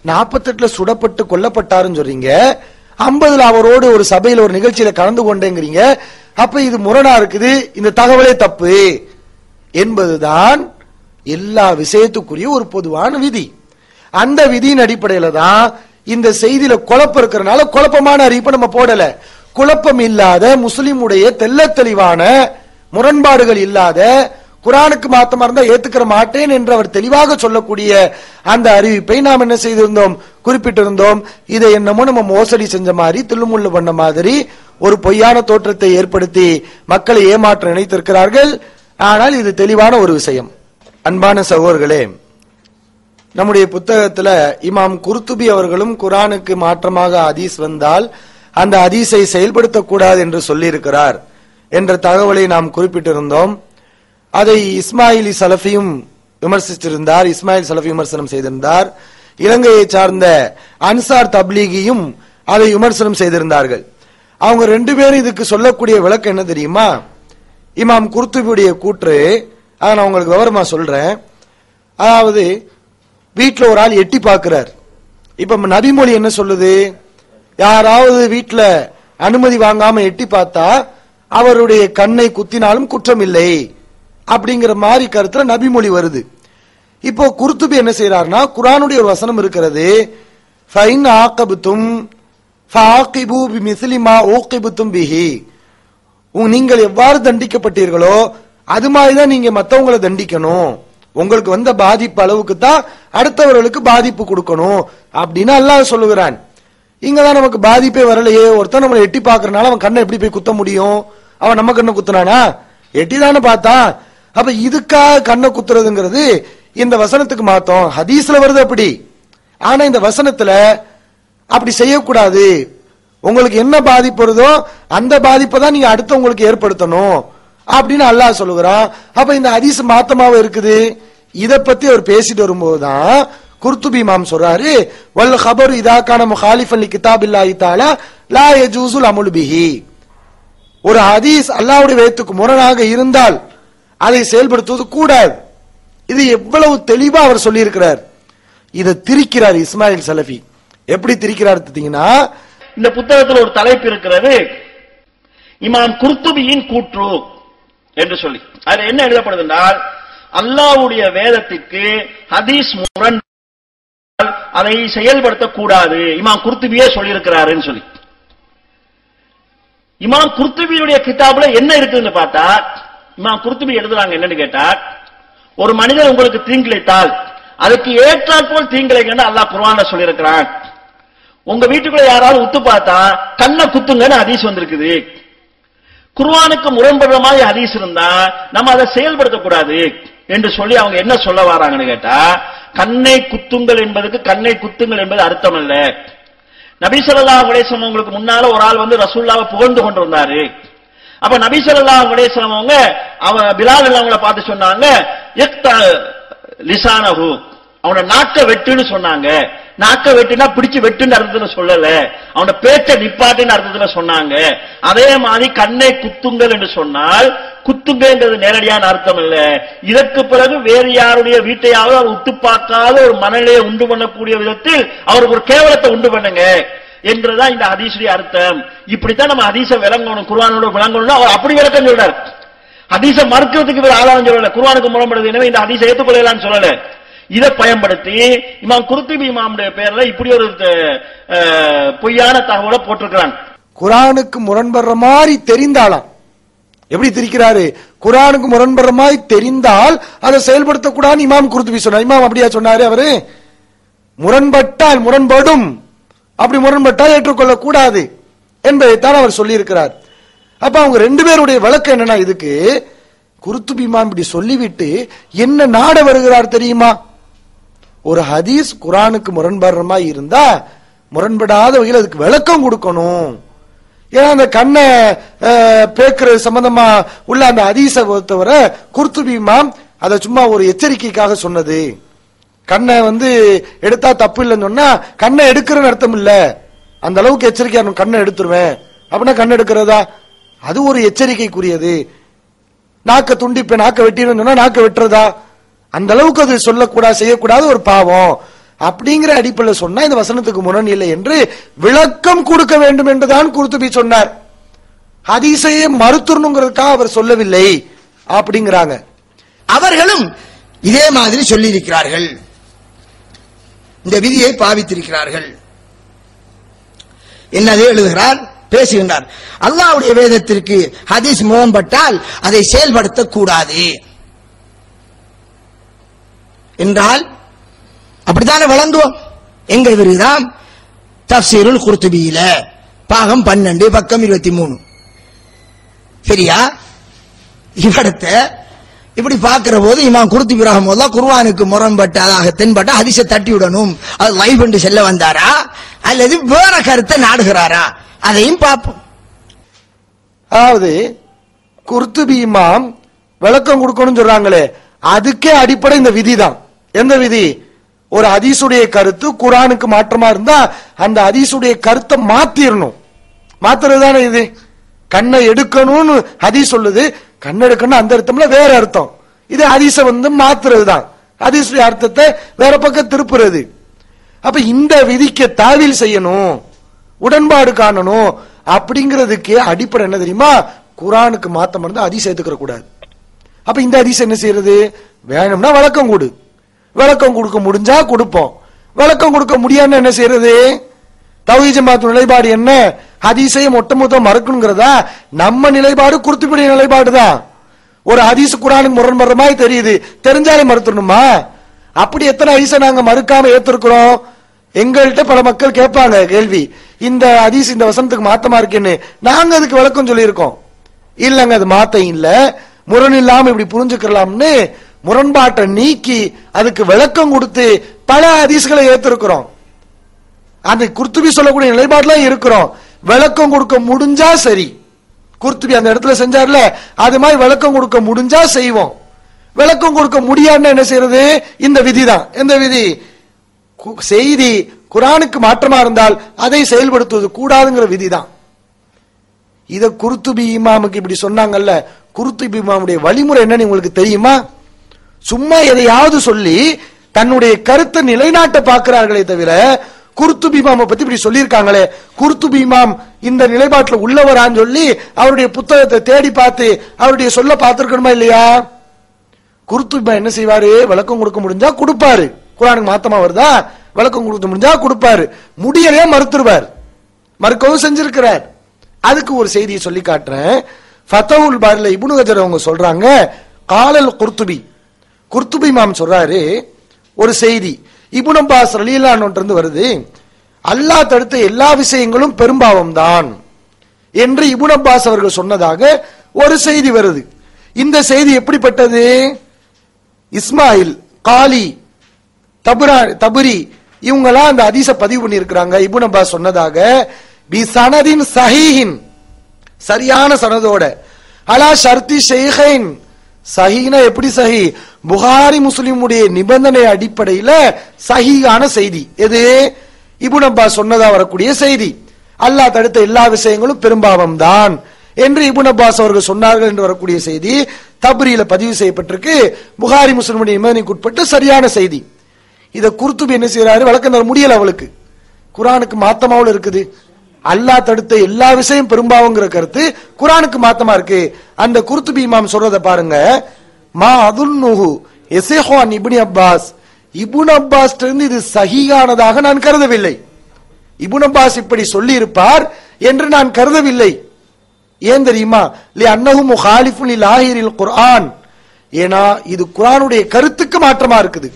48 சுடப்பட்டு கொல்லப்பட்டாருன்னு சொல்றீங்க, 50 அவரோடு ஒரு சபையில ஒரு நிகழ்ச்சியில கலந்து கொண்டேங்கிறீங்க. அப்ப இது முரணா இருக்குது, இந்த தகவலே தப்பு என்பதுதான் எல்லா விஷயத்துக்குரிய ஒரு பொதுவான விதி. அந்த விதியின் அடிப்படையில தான் இந்த செய்தியில குழப்பம் இருக்கிறனால குழப்பமான அறிவிப்பை நம்ம போடல. குழப்பம் இல்லாத முஸ்லிமுடைய தெள்ள தெளிவான முரண்பாடுகள் இல்லாத குரானுக்கு மாத்தமா இருந்தா ஏத்துக்கிற மாட்டேன் என்று அவர் தெளிவாக சொல்லக்கூடிய அந்த அறிவிப்பை நாம் என்ன செய்திருந்தோம், குறிப்பிட்டிருந்தோம். இதை என்னமோ நம்ம மோசடி செஞ்ச மாதிரி, தில்லுமுள்ளு பண்ண மாதிரி ஒரு பொய்யான தோற்றத்தை ஏற்படுத்தி மக்களை ஏமாற்ற நினைத்திருக்கிறார்கள். ஆனால் இது தெளிவான ஒரு விஷயம். அன்பான சகோதரர்களே, நம்முடைய புத்தகத்துல இமாம் குர்துபி அவர்களும் குரானுக்கு மாற்றமாக ஹதீஸ் வந்தால் அந்த ஹதீஸை செயல்படுத்தக்கூடாது என்று சொல்லியிருக்கிறார் என்ற தகவலை நாம் குறிப்பிட்டிருந்தோம். அதை இஸ்மாயிலி சலஃபியும் விமர்சித்திருந்தார், இஸ்மாயில் சலஃபி விமர்சனம் செய்திருந்தார். இலங்கையை சார்ந்த அன்சார் தப்லீகியும் அதை விமர்சனம் செய்திருந்தார்கள். அவங்க 2 பேரும் இதுக்கு சொல்லக்கூடிய விளக்கம் என்ன தெரியுமா? இமாம் குர்துபியுடைய கூற்று, அதை நான் உங்களுக்கு விவரமா சொல்றேன். அதாவது வீட்டில் ஒரு ஆள் எட்டி பார்க்கிறார். இப்ப நபிமொழி என்ன சொல்லுது? யாராவது வீட்டில் அனுமதி வாங்காம எட்டி பார்த்தா அவருடைய கண்ணை குத்தினாலும் குற்றம் இல்லை அப்படிங்கிற மாதிரி கருத்துல நபிமொழி வருது. இப்போ குர்துபி என்ன செய்யறாருன்னா, குர்ஆனுடைய ஒரு வசனம் இருக்கிறது, ஃபைன் ஆகபுத்தும் ஃபஆகிபு பிமிஸ்லி மா ஊகிபுத்தும் பிஹி, நீங்கள் எவ்வாறு தண்டிக்கப்பட்டீர்களோ அது மாதிரிதான் நீங்க மற்றவங்களை தண்டிக்கணும், உங்களுக்கு வந்த பாதிப்பு அளவுக்கு தான் அடுத்தவர்களுக்கு பாதிப்பு கொடுக்கணும் அப்படின்னு அல்லாஹ் சொல்லுகிறான். இங்கதான் நமக்கு பாதிப்பே வரலையே, ஒருத்தன் நம்மளை எட்டி பாக்குறதுனால அவன் கண்ணை எப்படி போய் குத்த முடியும்? அவன் நம்ம கண்ணை குத்துனானா? எட்டி தானே பார்த்தான். அப்ப இதுக்காக கண்ணை குத்துறதுங்கிறது இந்த வசனத்துக்கு மாத்தம். ஹதீஸ்ல வருது அப்படி, ஆனா இந்த வசனத்துல அப்படி செய்யக்கூடாது. உங்களுக்கு என்ன பாதிப்பு வருதோ அந்த பாதிப்பை தான் நீங்க அடுத்தவங்களுக்கு ஏற்படுத்தணும் அப்படின்னு அல்லாஹ் சொல்லுகிறான். அப்ப இந்த ஹதீஸ் மாத்தமாவே இருக்குது. இத பத்தி அவர் பேசிட்டு வரும்போதுதான் குர்துபி இமாம் சொல்றாரு, வல் ஹபரு இதா கான முகாலிஃபன் லி கிதாபில்லாஹி தஆலா லா யஜூஸுல் அமலு பிஹி, ஒரு ஹதீஸ் அல்லாஹ்வுடைய வேதத்துக்கு முரணாக இருந்தால் அதை செயல்படுத்துவது கூடாது. இது எவ்வளவு தெளிவா அவர் சொல்லி இருக்கிறார். இதை திரிக்கிறார் இஸ்மாயில் சலஃபி. எப்படி திரிக்கிறார் பார்த்தீங்கன்னா, இந்த புத்தகத்தில் ஒரு தலைப்பு இருக்கிறது, இமாம் குர்துபியின் கூற்று என்று சொல்லி. அது என்ன எழுதப்படுது என்றால், அல்லாஹ்வுடைய வேதத்துக்கு ஹதீஸ் முரண் அதை செயல்படுத்தக்கூடாது, இமாம் குர்துபியே சொல்லியிருக்கிறாருன்னு சொல்லி. இமாம் குர்துபியுடைய கிதாபுல என்ன இருக்குன்னு பார்த்தா, இமாம் குர்துபி எழுதுறாங்க என்னன்னு கேட்டா, ஒரு மனிதர் உங்களுக்கு தீங்கிழைத்தால் அதுக்கு ஏற்றாற் போல் தீங்கிழைங்கன்னு அல்லாஹ் குர்ஆன்ல சொல்லியிருக்கிறான். உங்க வீட்டுக்குள்ள யாராவது உத்து பார்த்தா கண்ணை குத்துங்கன்னு ஹதீஸ் வந்திருக்குது. குர்ஆனுக்கு முரண்படுற மாதிரி ஹதீஸ் இருந்தா நம்ம அதை செயல்படுத்தக்கூடாது என்று சொல்லி அவங்க என்ன சொல்ல வராங்கன்னு கேட்டா, கண்ணை குத்துங்கள் என்பதுக்கு கண்ணை குத்துங்கள் என்பது அர்த்தம் அல்ல. நபி ஸல்லல்லாஹு அலைஹி வஸல்லம் உங்களுக்கு முன்னால ஒரு ஆள் வந்து ரசூலுல்லாஹ்வை புகழ்ந்து கொண்டு வந்தாரு. அப்ப நபி ஸல்லல்லாஹு அலைஹி வஸல்லம் அவங்க பிலால் அவங்கள பார்த்து சொன்னாங்க, இக்தா லிசானஹு, அவன நாக்க வெட்டுன்னு சொன்னாங்க. நாக்க வெட்டுனா பிடிச்சு வெட்டுன்னு அர்த்தத்துல சொல்லல, அவன பேச்ச நிப்பாட்டுன்னு அர்த்தத்துல சொன்னாங்க. அதே மாதிரி கண்ணை குத்துங்கள் என்று சொன்னால் குத்துங்கிறது நேரடியான அர்த்தம் இல்ல. இதற்கு பிறகு வேறு யாருடைய வீட்டையாவது அவர் உத்து பார்க்காத ஒரு மனநிலையை உண்டு பண்ணக்கூடிய விதத்தில் அவருக்கு ஒரு கேவலத்தை உண்டு பண்ணுங்க என்றுதான் இந்த ஹதீஸுடைய அர்த்தம். இப்படித்தான் நம்ம ஹதீஸை விளங்கணும், குர்ஆனோட விளங்கணும். அவர் அப்படி விளக்கம் சொல்றார். ஹதீஸை மறுக்கிறதுக்கு வேற ஆதாரம் சொல்லல, குர்ஆனுக்கு முரண்படுது எனவே இந்த ஹதீஸை ஏற்றுக்கொள்ளலாம்னு சொல்லல. இதை பயன்படுத்தி இமாம் குர்துபி இமாமுடைய பேர்ல இப்படி ஒரு பொய்யான தகவலை போட்டிருக்கிறான். குரானுக்கு முரண்படுற மாதிரி தெரிந்தாலாம். எப்படி திரிக்கிறாரு? குரானுக்கு முரண்படுற மாதிரி தெரிந்தால் அதை செயல்படுத்தக்கூடாது இமாம் குர்துபி சொன்னார். இமாம் அப்படியா சொன்னாரு? அவரு முரண்பட்டால் முரண்படும், அப்படி முரண்பட்டால் ஏற்றுக்கொள்ள கூடாது என்பதைத்தான் அவர் சொல்லி இருக்கிறார். அப்ப அவங்க ரெண்டு பேருடைய வழக்கம் என்னன்னா, இதுக்கு குர்துபி இமாம் இப்படி சொல்லிவிட்டு என்ன நாட வருகிறார் தெரியுமா? ஒரு ஹதீஸ் குரானுக்கு முரண்படுற மாதிரி இருந்தா முரண்படாத வகையில் அதுக்கு விளக்கம் கொடுக்கணும். ஏன்னா அந்த கண்ணை பேக்கிறது சம்பந்தமா உள்ள அந்த ஹதீஸை பொறுத்தவரை குர்துபி இமாம் அதை சும்மா ஒரு எச்சரிக்கைக்காக சொன்னது. கண்ணை எடுத்தா தப்பு இல்லைன்னு சொன்னா கண்ணை எடுக்கிறன்னு அர்த்தம் இல்ல, அந்த அளவுக்கு எச்சரிக்கையா கண்ணை எடுத்துருவேன் அப்படின்னா கண்ணை எடுக்கிறதா? அது ஒரு எச்சரிக்கைக்குரியது. நாக்க துண்டிப்பேன், நாக்க வெட்டின்னு சொன்னா நாக்க வெட்டுறதா? அந்த அளவுக்கு அது சொல்லக்கூடாது, செய்யக்கூடாது, ஒரு பாவம் அப்படிங்கிற அடிப்படையில் சொன்னா இந்த வசனத்துக்கு முரண் இல்லை என்று விளக்கம் கொடுக்க வேண்டும் என்றுதான் குர்துபி சொன்னார். ஹதீஸையே மறுத்துறணுங்கிறதுக்காக அவர் சொல்லவில்லை அப்படிங்கிறாங்க. அவர்களும் இதே மாதிரி சொல்லி இருக்கிறார்கள், இந்த விதியை பாவித்திருக்கிறார்கள். என்னது எழுதுகிறார், பேசுகின்றார். அல்லாஹ்வுடைய வேதத்திற்கு ஹதீஸ் முரண்பட்டால் அதை செயல்படுத்தக்கூடாது என்றால் அப்படித்தானே வளர்ந்தோம். எங்க விருதாம் தஃப்சீருல் குர்துபியில பாகம் 12 பக்கம் 23. சரியா? இவடத்தை இப்படி பார்க்கிற போது இமாம் குர்துபி ரஹ்மத்துல்லாஹ் குர்ஆனுக்கு முரண்பட்டதாக தென்பட்ட ஹதீஸை தட்டி விடணும், அது லைவ் என்று செல்ல வந்தாரா அல்லது வேற கருத்தை நாடுகிறாரா? அதையும் பார்ப்போம். அதாவது குர்துபி இமாம் விளக்கம் கொடுக்கணும் சொல்றாங்களே, அதுக்கே அடிப்படை இந்த விதி தான். எந்த விதி? ஒரு ஹதீஸுடைய கருத்து குர்ஆனுக்கு மாற்றமா இருந்தா அந்த ஹதீஸுடைய கருத்தை மாத்திரணும். மாத்துறது தானே இது. கண்ணை எடுக்கணும்னு ஹதீஸ் சொல்லுது, கண்ணை எடுக்கணும் அந்த அர்த்தம்ல வேற அர்த்தம். இது ஹதீஸை மாத்துறது தான், ஹதீஸுடைய அர்த்தத்தை வேற பக்கம் திருப்புறது. அப்ப இந்த விதிக்கு தாவீல் செய்யணும், உடன்பாடு காணணும் அப்படிங்கிறதுக்கு அடிப்படை என்ன தெரியுமா? குர்ஆனுக்கு மாத்தம் இருந்தா ஹதீஸ் ஏத்துக்கிற கூடாது. அப்ப இந்த ஹதீஸ் என்ன செய்யறது? வேணும்னா விளக்கம் கொடு, விளக்கம் கொடுக்க முடிஞ்சா கொடுப்போம், விளக்கம் கொடுக்க முடியாதுன்னு என்ன செய்யறது? தௌஹீத் ஜமாஅத் நிலைப்பாடு என்ன? ஹதீஸையும் ஒட்டுமொத்த மறுக்கணுங்கிறதா? நம்ம நிலைப்பாடு குர்துபி நிலைப்பாடு தான். ஒரு ஹதீஸ் குர்ஆனுக்கு முரண்படுற மாதிரி தெரியுது, தெரிஞ்சாலே மறுத்துடணுமா? அப்படி எத்தனை ஹதீஸை நாங்க மறுக்காம ஏத்திருக்கிறோம்? எங்கள்கிட்ட பல மக்கள் கேட்பாங்க கேள்வி, இந்த ஹதீஸ் இந்த வசனத்துக்கு மாத்தமா இருக்குன்னு. நாங்க அதுக்கு விளக்கம் சொல்லி இருக்கோம். இல்லங்க அது மாத்தம் இல்ல, முரண் இல்லாம இப்படி புரிஞ்சுக்கலாம்னு முரண்பாட்டை நீக்கி அதுக்கு விளக்கம் கொடுத்து பல ஹதீஸ்களை ஏத்திருக்கிறோம். அந்த குர்துபி சொல்லக்கூடிய நிலைப்பாடுலாம் இருக்கிறோம். விளக்கம் கொடுக்க முடிஞ்சா சரி, குர்துபி அந்த இடத்துல செஞ்சார்ல அது மாதிரி விளக்கம் கொடுக்க முடிஞ்சா செய்வோம். விளக்கம் கொடுக்க முடியாதுன்னு என்ன செய்யறது? இந்த விதி தான். எந்த விதி? செய்தி குர்ஆனுக்கு மாற்றமா இருந்தால் அதை செயல்படுத்துவது கூடாதுங்கிற விதி தான். இத குர்துபி இமாமுக்கு இப்படி சொன்னாங்கல்ல, குர்துபி இமாமுடைய வழிமுறை என்னன்னு உங்களுக்கு தெரியுமா? சும்மா எதையாவது சொல்லி தன்னுடைய கருத்தை நிலைநாட்ட பார்க்கிறார்களே தவிர குர்துபி இமாமை பத்தி இப்படி சொல்லியிருக்காங்களே, குர்துபி இமாம் இந்த நிலைப்பாட்டில் உள்ளவரான்னு சொல்லி அவருடைய புத்தகத்தை தேடி பார்த்து அவருடைய சொல்ல பார்த்திருக்கணுமா இல்லையா? குர்துபி இமாம் என்ன செய்வாரு? விளக்கம் கொடுக்க முடிஞ்சா கொடுப்பாரு. குர்ஆனுக்கு மாத்தமா வருதா விளக்கம் கொடுக்க முடிஞ்சா கொடுப்பாரு, முடியலையா மறுத்துருவார். மறுக்கவும் செஞ்சிருக்கிறார். அதுக்கு ஒரு செய்தியை சொல்லி காட்டுறேன். ஃபதவுல் பாரில இப்னு ஹஜர் அவங்க சொல்றாங்க, காலல் குர்துபி, குர்துபி இமாம் சொல்றாரு ஒரு செய்தி இப்னு அப்பாஸ் ரலியல்லாஹு அன்ஹு இருந்து வருது, அல்லாஹ் தடுத்த எல்லா விஷயங்களும் பெரும்பாவம் தான் என்று இப்னு அப்பாஸ் அவர்கள் சொன்னதாக ஒரு செய்தி வருது. இந்த செய்தி எப்படிப்பட்டது? இஸ்மாயில், காலி, தபுரி இவங்கெல்லாம் அந்த ஹதீஸை பதிவு பண்ணி இருக்கிறாங்க. இப்னு அப்பாஸ் சொன்னதாக பி சனதின் சஹீஹின், சரியான சனதோட, அலா ஷர்தி ஷைஹைன், சஹீனா எப்படி சஹி? புகாரி முஸ்லிமுடைய நிபந்தனை அடிப்படையில சஹீஹான செய்தி. எது? இப்னு அப்பாஸ் சொன்னதா வரக்கூடிய செய்தி. அல்லாஹ் தடுத்த எல்லா விஷயங்களும் பெரும்பாவம் தான் என்று இப்னு அப்பாஸ் அவர்கள் சொன்னார்கள் என்று வரக்கூடிய செய்தி தப்ரீல பதிவு செய்யப்பட்டிருக்கு. புகாரி முஸ்லிமுடைய நிபந்தனைக்கு உட்பட்டு சரியான செய்தி. இத குர்துபி என்ன செய்யறாரு? விளக்கம் தர முடியல அவளுக்கு. குர்ஆனுக்கு மாத்தமாவுல இருக்குது. அல்லாஹ் தடுத்த எல்லா விஷயம் பெரும்பாவங்கிற கருத்து குர்ஆனுக்கு மாத்தமா இருக்கு. அந்த குர்துபி இமாம் சொல்றத பாருங்க. மா அதுன்னுஹு யஸிஹு அன் இப்னு அப்பாஸ், இப்னு அப்பாஸ் இருந்து இது சஹீஹானதாக நான் கருதவில்லை. இப்னு அப்பாஸ் இப்படி சொல்லி இருப்பார் என்று நான் கருதவில்லை. ஏன் தெரியுமா? அன்னஹு முகாலிஃபுன் லிலாஹிரில் குர்ஆன், ஏனா இது குர்ஆனுடைய கருத்துக்கு மாற்றமா இருக்குது.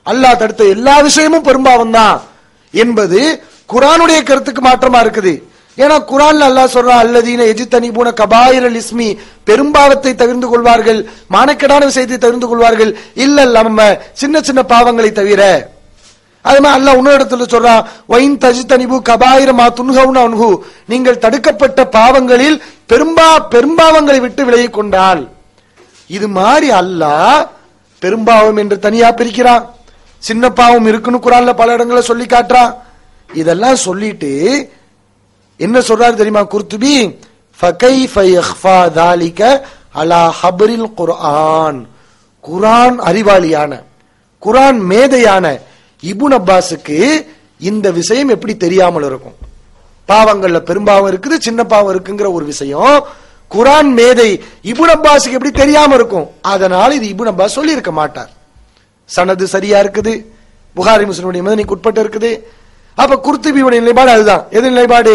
அல்லாஹ் தடுத்த எல்லா விஷயமும் பெரும்பாவம் தான் என்பது குர்ஆனுடைய கருத்துக்கு மாற்றமா இருக்குது. ஏன்னா குர்ஆன்ல அல்லாஹ் சொல்றான், அல்லதீன யஜ்தனிபூன கபாயிரல் இஸ்மி, பெரும்பாவத்தை தவிர்த்து கொள்வார்கள், மானக்கேடான விஷயத்தை தவிர்த்து கொள்வார்கள், இல்ல நம்ம சின்ன சின்ன பாவங்களை தவிர. அதே மாதிரி அல்லாஹ் இன்னொரு இடத்துல சொல்றான், வைன் தஜ்தனிபு கபாயிர மா துன்ஹவுன அன்ஹு, நீங்கள் தடுக்கப்பட்ட பாவங்களில் பெரும்பாவங்களை விட்டு விலகிக் கொண்டால். இது மாதிரி அல்லாஹ் பெரும்பாவம் என்று தனியா பிரிக்கிறான், சின்ன பாவம் இருக்குன்னு குர்ஆன்ல பல இடங்களை சொல்லி காட்டுறான். இதெல்லாம் சொல்லிட்டு என்ன சொல்றாரு தெரியுமா குர்துபி? ஃபகைஃப யக்ஃபா ذلك அலா ஹப்ரில் குர்ஆன், குர்ஆன் அறிவாளியான, குர்ஆன் மேதையான இப்னு அப்பாஸுக்கு இந்த விஷயம் எப்படி தெரியாமல் இருக்கும்? பாவங்கள்ல பெரும்பாவம் இருக்குது, சின்ன பாவம் இருக்குங்கிற ஒரு விஷயம் குர்ஆன் மேதை இப்னு அப்பாஸுக்கு எப்படி தெரியாம இருக்கும்? அதனால இது இப்னு அப்பாஸ் சொல்லி இருக்க மாட்டார். சனது சரியா இருக்குது, புகாரி முஸ்லிமுடைய மதனிக்கு உட்பட்டு இருக்குது. அப்ப குர்துபியுடைய நிலைப்பாடு அதுதான். எது நிலைப்பாடு?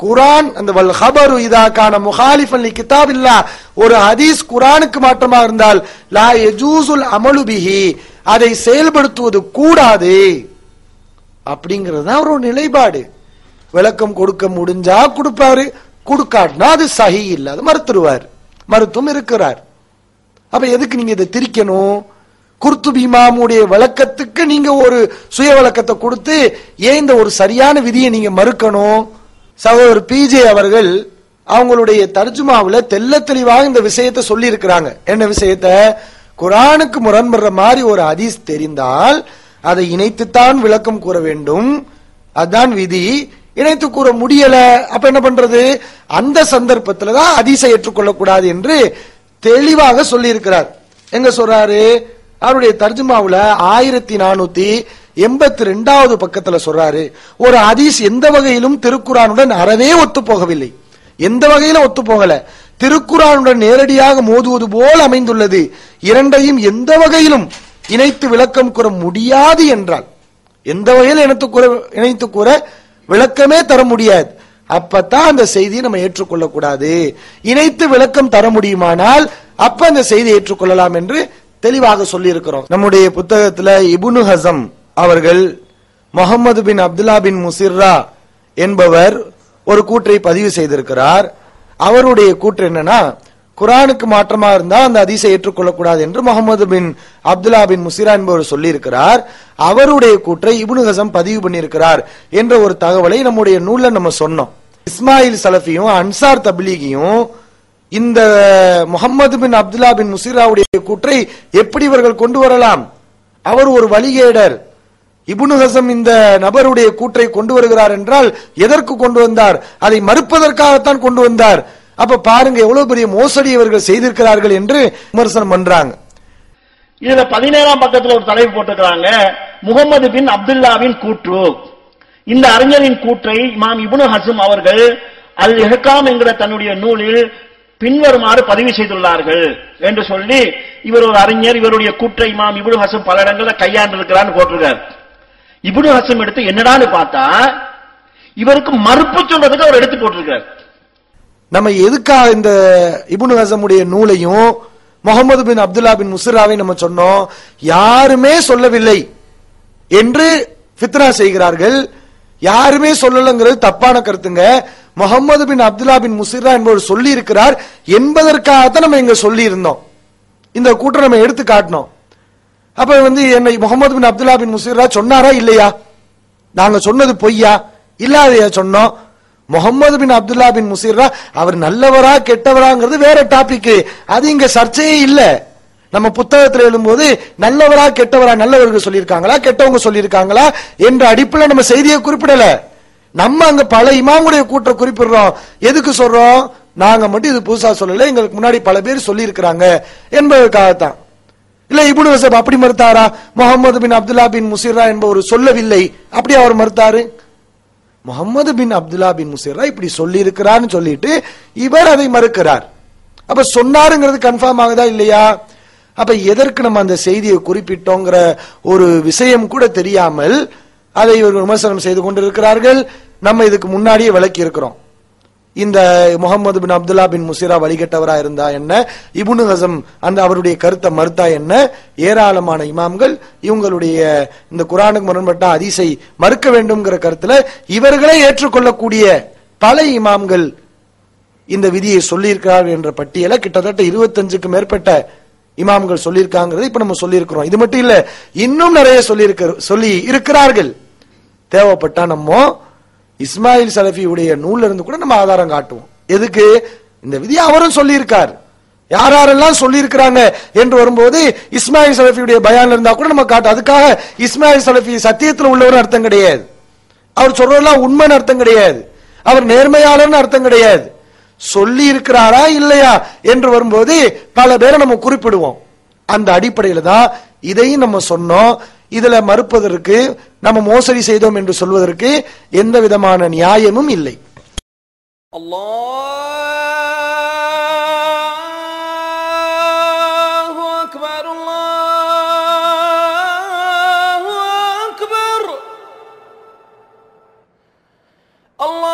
குர்ஆன் அந்த வல் ஹபரு இதா கான முகாலிஃபன் லிகிதாபில்லாஹ், ஒரு ஹதீஸ் குர்ஆனுக்கு மாற்றமா இருந்தால் லா யஜூசுல் அமலு பிஹி, அதை செயல்படுத்துவது கூடாது அப்படிங்கிறது தான் ஒரு நிலைப்பாடு. விளக்கம் கொடுக்க முடிஞ்சா கொடுப்பாரு, கொடுக்காட்டினா அது சஹீ இல்ல, அது மறுத்துருவார், மருத்துவம் இருக்கிறார். அப்ப எதுக்கு நீங்க இதை திரிக்கணும்? குர்துபி இமாமுடைய விளக்கத்துக்கு நீங்க ஒரு சுய விளக்கத்தை கொடுத்து ஏன் இந்த ஒரு சரியான விதியை நீங்க மறுக்கணும்? சகோதரர் பிஜே அவர்கள் அவங்களுடைய தர்ஜுமாவுல தெல்ல தெளிவாக இந்த விஷயத்தை சொல்லி இருக்கிறாங்க. என்ன விஷயத்தை? குர்ஆனுக்கு முரண்படுற மாதிரி ஒரு ஹதீஸ் தெரிந்தால் அதை இணைத்துத்தான் விளக்கம் கூற வேண்டும், அதுதான் விதி. இணைத்து கூற முடியல, அப்ப என்ன பண்றது? அந்த சந்தர்ப்பத்துல தான் ஹதீஸை ஏற்றுக்கொள்ளக்கூடாது என்று தெளிவாக சொல்லி இருக்கிறார். எங்க சொல்றாரு? அவருடைய தர்ஜுமாவுல 1482வது பக்கத்துல சொல்றாரு, ஒரு ஹதீஸ் எந்த வகையிலும் திருக்குர்ஆனுடன் அறவே ஒத்து போகவில்லை, எந்த வகையிலும் ஒத்து போகல, திருக்குர்ஆனுடன் நேரடியாக மோதுவது போல் அமைந்துள்ளது, இரண்டையும் எந்த வகையிலும் இணைத்து விளக்கம் கூற முடியாது என்றால், எந்த வகையில் இணைத்து கூற விளக்கமே தர முடியாது, அப்பதான் அந்த செய்தியை நம்ம ஏற்றுக்கொள்ள கூடாது. இணைத்து விளக்கம் தர முடியுமானால் அப்ப அந்த செய்தியை ஏற்றுக்கொள்ளலாம் என்று தெளிவாக சொல்லி இருக்கிறோம். நம்முடைய புத்தகத்துல இப்னு ஹஸம் அவர்கள் முஹம்மது பின் அப்துல்லா பின் முசிர்ரா என்பவர் ஒரு கூற்றை பதிவு செய்திருக்கிறார். அவருடைய கூற்று என்னன்னா, குர்ஆனுக்கு மாற்றமா இருந்தா அந்த ஹதீஸை ஏற்றுக்கொள்ளக்கூடாது என்று முஹம்மது பின் அப்துல்லா பின் முசிரா என்பவர் சொல்லி இருக்கிறார். அவருடைய கூற்றை இப்னு ஹஸம் பதிவு பண்ணியிருக்கிறார் என்ற ஒரு தகவலை நம்முடைய நூல்ல நம்ம சொன்னோம். இஸ்மாயில் சலஃபியும் அன்சார் தப்லீகியும் இந்த முஹம்மது பின் அப்துல்லா பின் முசிராவுடைய கூற்றை எப்படி இவர்கள் கொண்டு வரலாம்? அவர் ஒரு வழிகேடர். இப்னு ஹஸம் இந்த நபருடைய கூற்றை கொண்டு வருகிறார் என்றால் எதற்கு கொண்டு வந்தார்? அதை மறுப்பதற்காகத்தான் கொண்டு வந்தார். அப்ப பாருங்க எவ்வளவு பெரிய மோசடி இவர்கள் செய்திருக்கிறார்கள் என்று விமர்சனம் பண்றாங்க. இதுல 17ஆம் பக்கத்துல ஒரு தலைப்பு போட்டுக்கிறாங்க, முஹம்மது பின் அப்துல்லாவின் கூற்று. இந்த அறிஞரின் கூற்றை இமாம் இப்னு ஹஸம் அவர்கள் அல் இஹ்காம் என்கிற தன்னுடைய நூலில் பின்வருமாறு பதிவு செய்துள்ளார்கள் என்று சொல்லி, இவர் ஒரு அறிஞர், இவருடைய கூற்றை இமாம் இப்னு ஹஸம் பல இடங்களில் கையாண்டு இருக்கிறான்னு போட்டிருக்கார். இப்னு ஹஸம் எடுத்து என்னடான்னு பார்த்தா இவருக்கு மறுப்பு சொல்றதுக்கு அவர் எடுத்து போட்டிருக்கார். நம்ம எதுக்காக இந்த இப்னு ஹஸமுடைய நூலையும் முஹம்மது பின் அப்துல்லா பின் முசிராவை நம்ம சொன்னோம்? யாருமே சொல்லவில்லை என்று ஃபித்னா செய்கிறார்கள். யாருமே சொல்லலங்கிறது தப்பான கருத்துங்க. முஹம்மது பின் அப்துல்லா பின் முசிரா என்பவர் சொல்லி இருக்கிறார் என்பதற்காகத்தான் நம்ம இங்க சொல்லி இருந்தோம். இந்த கூட்டம் நம்ம எடுத்து காட்டினோம். அப்ப என்ன முஹம்மது பின் அப்துல்லா பின் முசிரா சொன்னாரா இல்லையா? நாங்க சொன்னது பொய்யா இல்லாதையா சொன்னோம்? முஹம்மது பின் அப்துல்லா பின் முசிரா அவர் நல்லவரா கெட்டவராங்கிறது வேற டாபிக், அது இங்க சர்ச்சையே இல்ல. நம்ம புத்தகத்தில் எழுதும்போது நல்லவரா கெட்டவரா, நல்லவர்கள் சொல்லியிருக்காங்களா கெட்டவங்க சொல்லியிருக்காங்களா என்ற அடிப்படையில் நம்ம செய்தியை குறிப்பிடல. நம்ம அங்க பல இமாமுடைய கூற்ற குறிப்பிடுறோம். எதுக்கு சொல்றோம்? நாங்க மட்டும் இது புதுசா சொல்லல, எங்களுக்கு முன்னாடி பல பேர் சொல்லி இருக்கிறாங்க என்பதற்காகத்தான். இல்ல இப்னு ஹஸம் அப்படி மறுத்தாரா? முஹம்மது பின் அப்துல்லா பின் முசிரா என்பவர் சொல்லவில்லை, அப்படி அவர் மறுத்தாரு? முஹம்மது பின் அப்துல்லா பின் முசிரா இப்படி சொல்லி இருக்கிறார்னு சொல்லிட்டு இவர் அதை மறுக்கிறார். அப்ப சொன்னாருங்கிறது கன்ஃபார்ம் ஆகுதா இல்லையா? அப்ப எதற்கு நம்ம அந்த செய்தியை குறிப்பிட்டோங்கிற ஒரு விஷயம் கூட தெரியாமல் அதை இவர்கள் விமர்சனம் செய்து கொண்டிருக்கிறார்கள். நம்ம இதுக்கு முன்னாடியே விளக்கி இருக்கிறோம். இந்த முகமது பின் அப்துல்லா பின் முசிரா வழிகட்டவரா இருந்தா என்ன, இப்னு ஹஸம் அந்த அவருடைய கருத்தை மறுத்தா என்ன, ஏராளமான இமாம்கள் இவங்களுடைய இந்த குர்ஆனுக்கு முரண்பட்ட ஹதீஸை மறுக்க வேண்டும்ங்கிற கருத்துல இவர்களே ஏற்றுக்கொள்ளக்கூடிய பல இமாம்கள் இந்த விதியை சொல்லியிருக்கிறார்கள் என்ற பட்டியலை கிட்டத்தட்ட 25க்கு மேற்பட்ட இமாம்கள் சொல்லியிருக்காங்கிறது இப்ப நம்ம சொல்லியிருக்கிறோம். இது மட்டும் இல்ல, இன்னும் நிறைய சொல்லி இருக்கிறார்கள். தேவைப்பட்டா நம்ம இஸ்மாயில் சலஃபியுடைய நூல்ல இருந்து கூட நம்ம ஆதாரம் காட்டுவோம். எதுக்கு? இந்த விதியை அவரும் சொல்லியிருக்கார். யாரெல்லாம் சொல்லி இருக்கிறாங்க என்று வரும்போது இஸ்மாயில் சலஃபியுடைய பயான்ல இருந்தா கூட நம்ம காட்டும். அதுக்காக இஸ்மாயில் சலஃபி சத்தியத்தில் உள்ளவர் அர்த்தம் கிடையாது, அவர் சொல்றதெல்லாம் உண்மைன்னு அர்த்தம் கிடையாது, அவர் நேர்மையாளர்னு அர்த்தம் கிடையாது. சொல்லி இருக்கிறாரா இல்லையா என்று வரும்போது பல பேரை நம்ம குறிப்பிடுவோம். அந்த அடிப்படையில தான் இதையும் நம்ம சொன்னோம். இதுல மறுப்பதற்கு, நம்ம மோசடி செய்தோம் என்று சொல்வதற்கு எந்த விதமான நியாயமும் இல்லை. அல்லாஹு அக்பர், அல்லாஹு அக்பர், அல்லாஹ்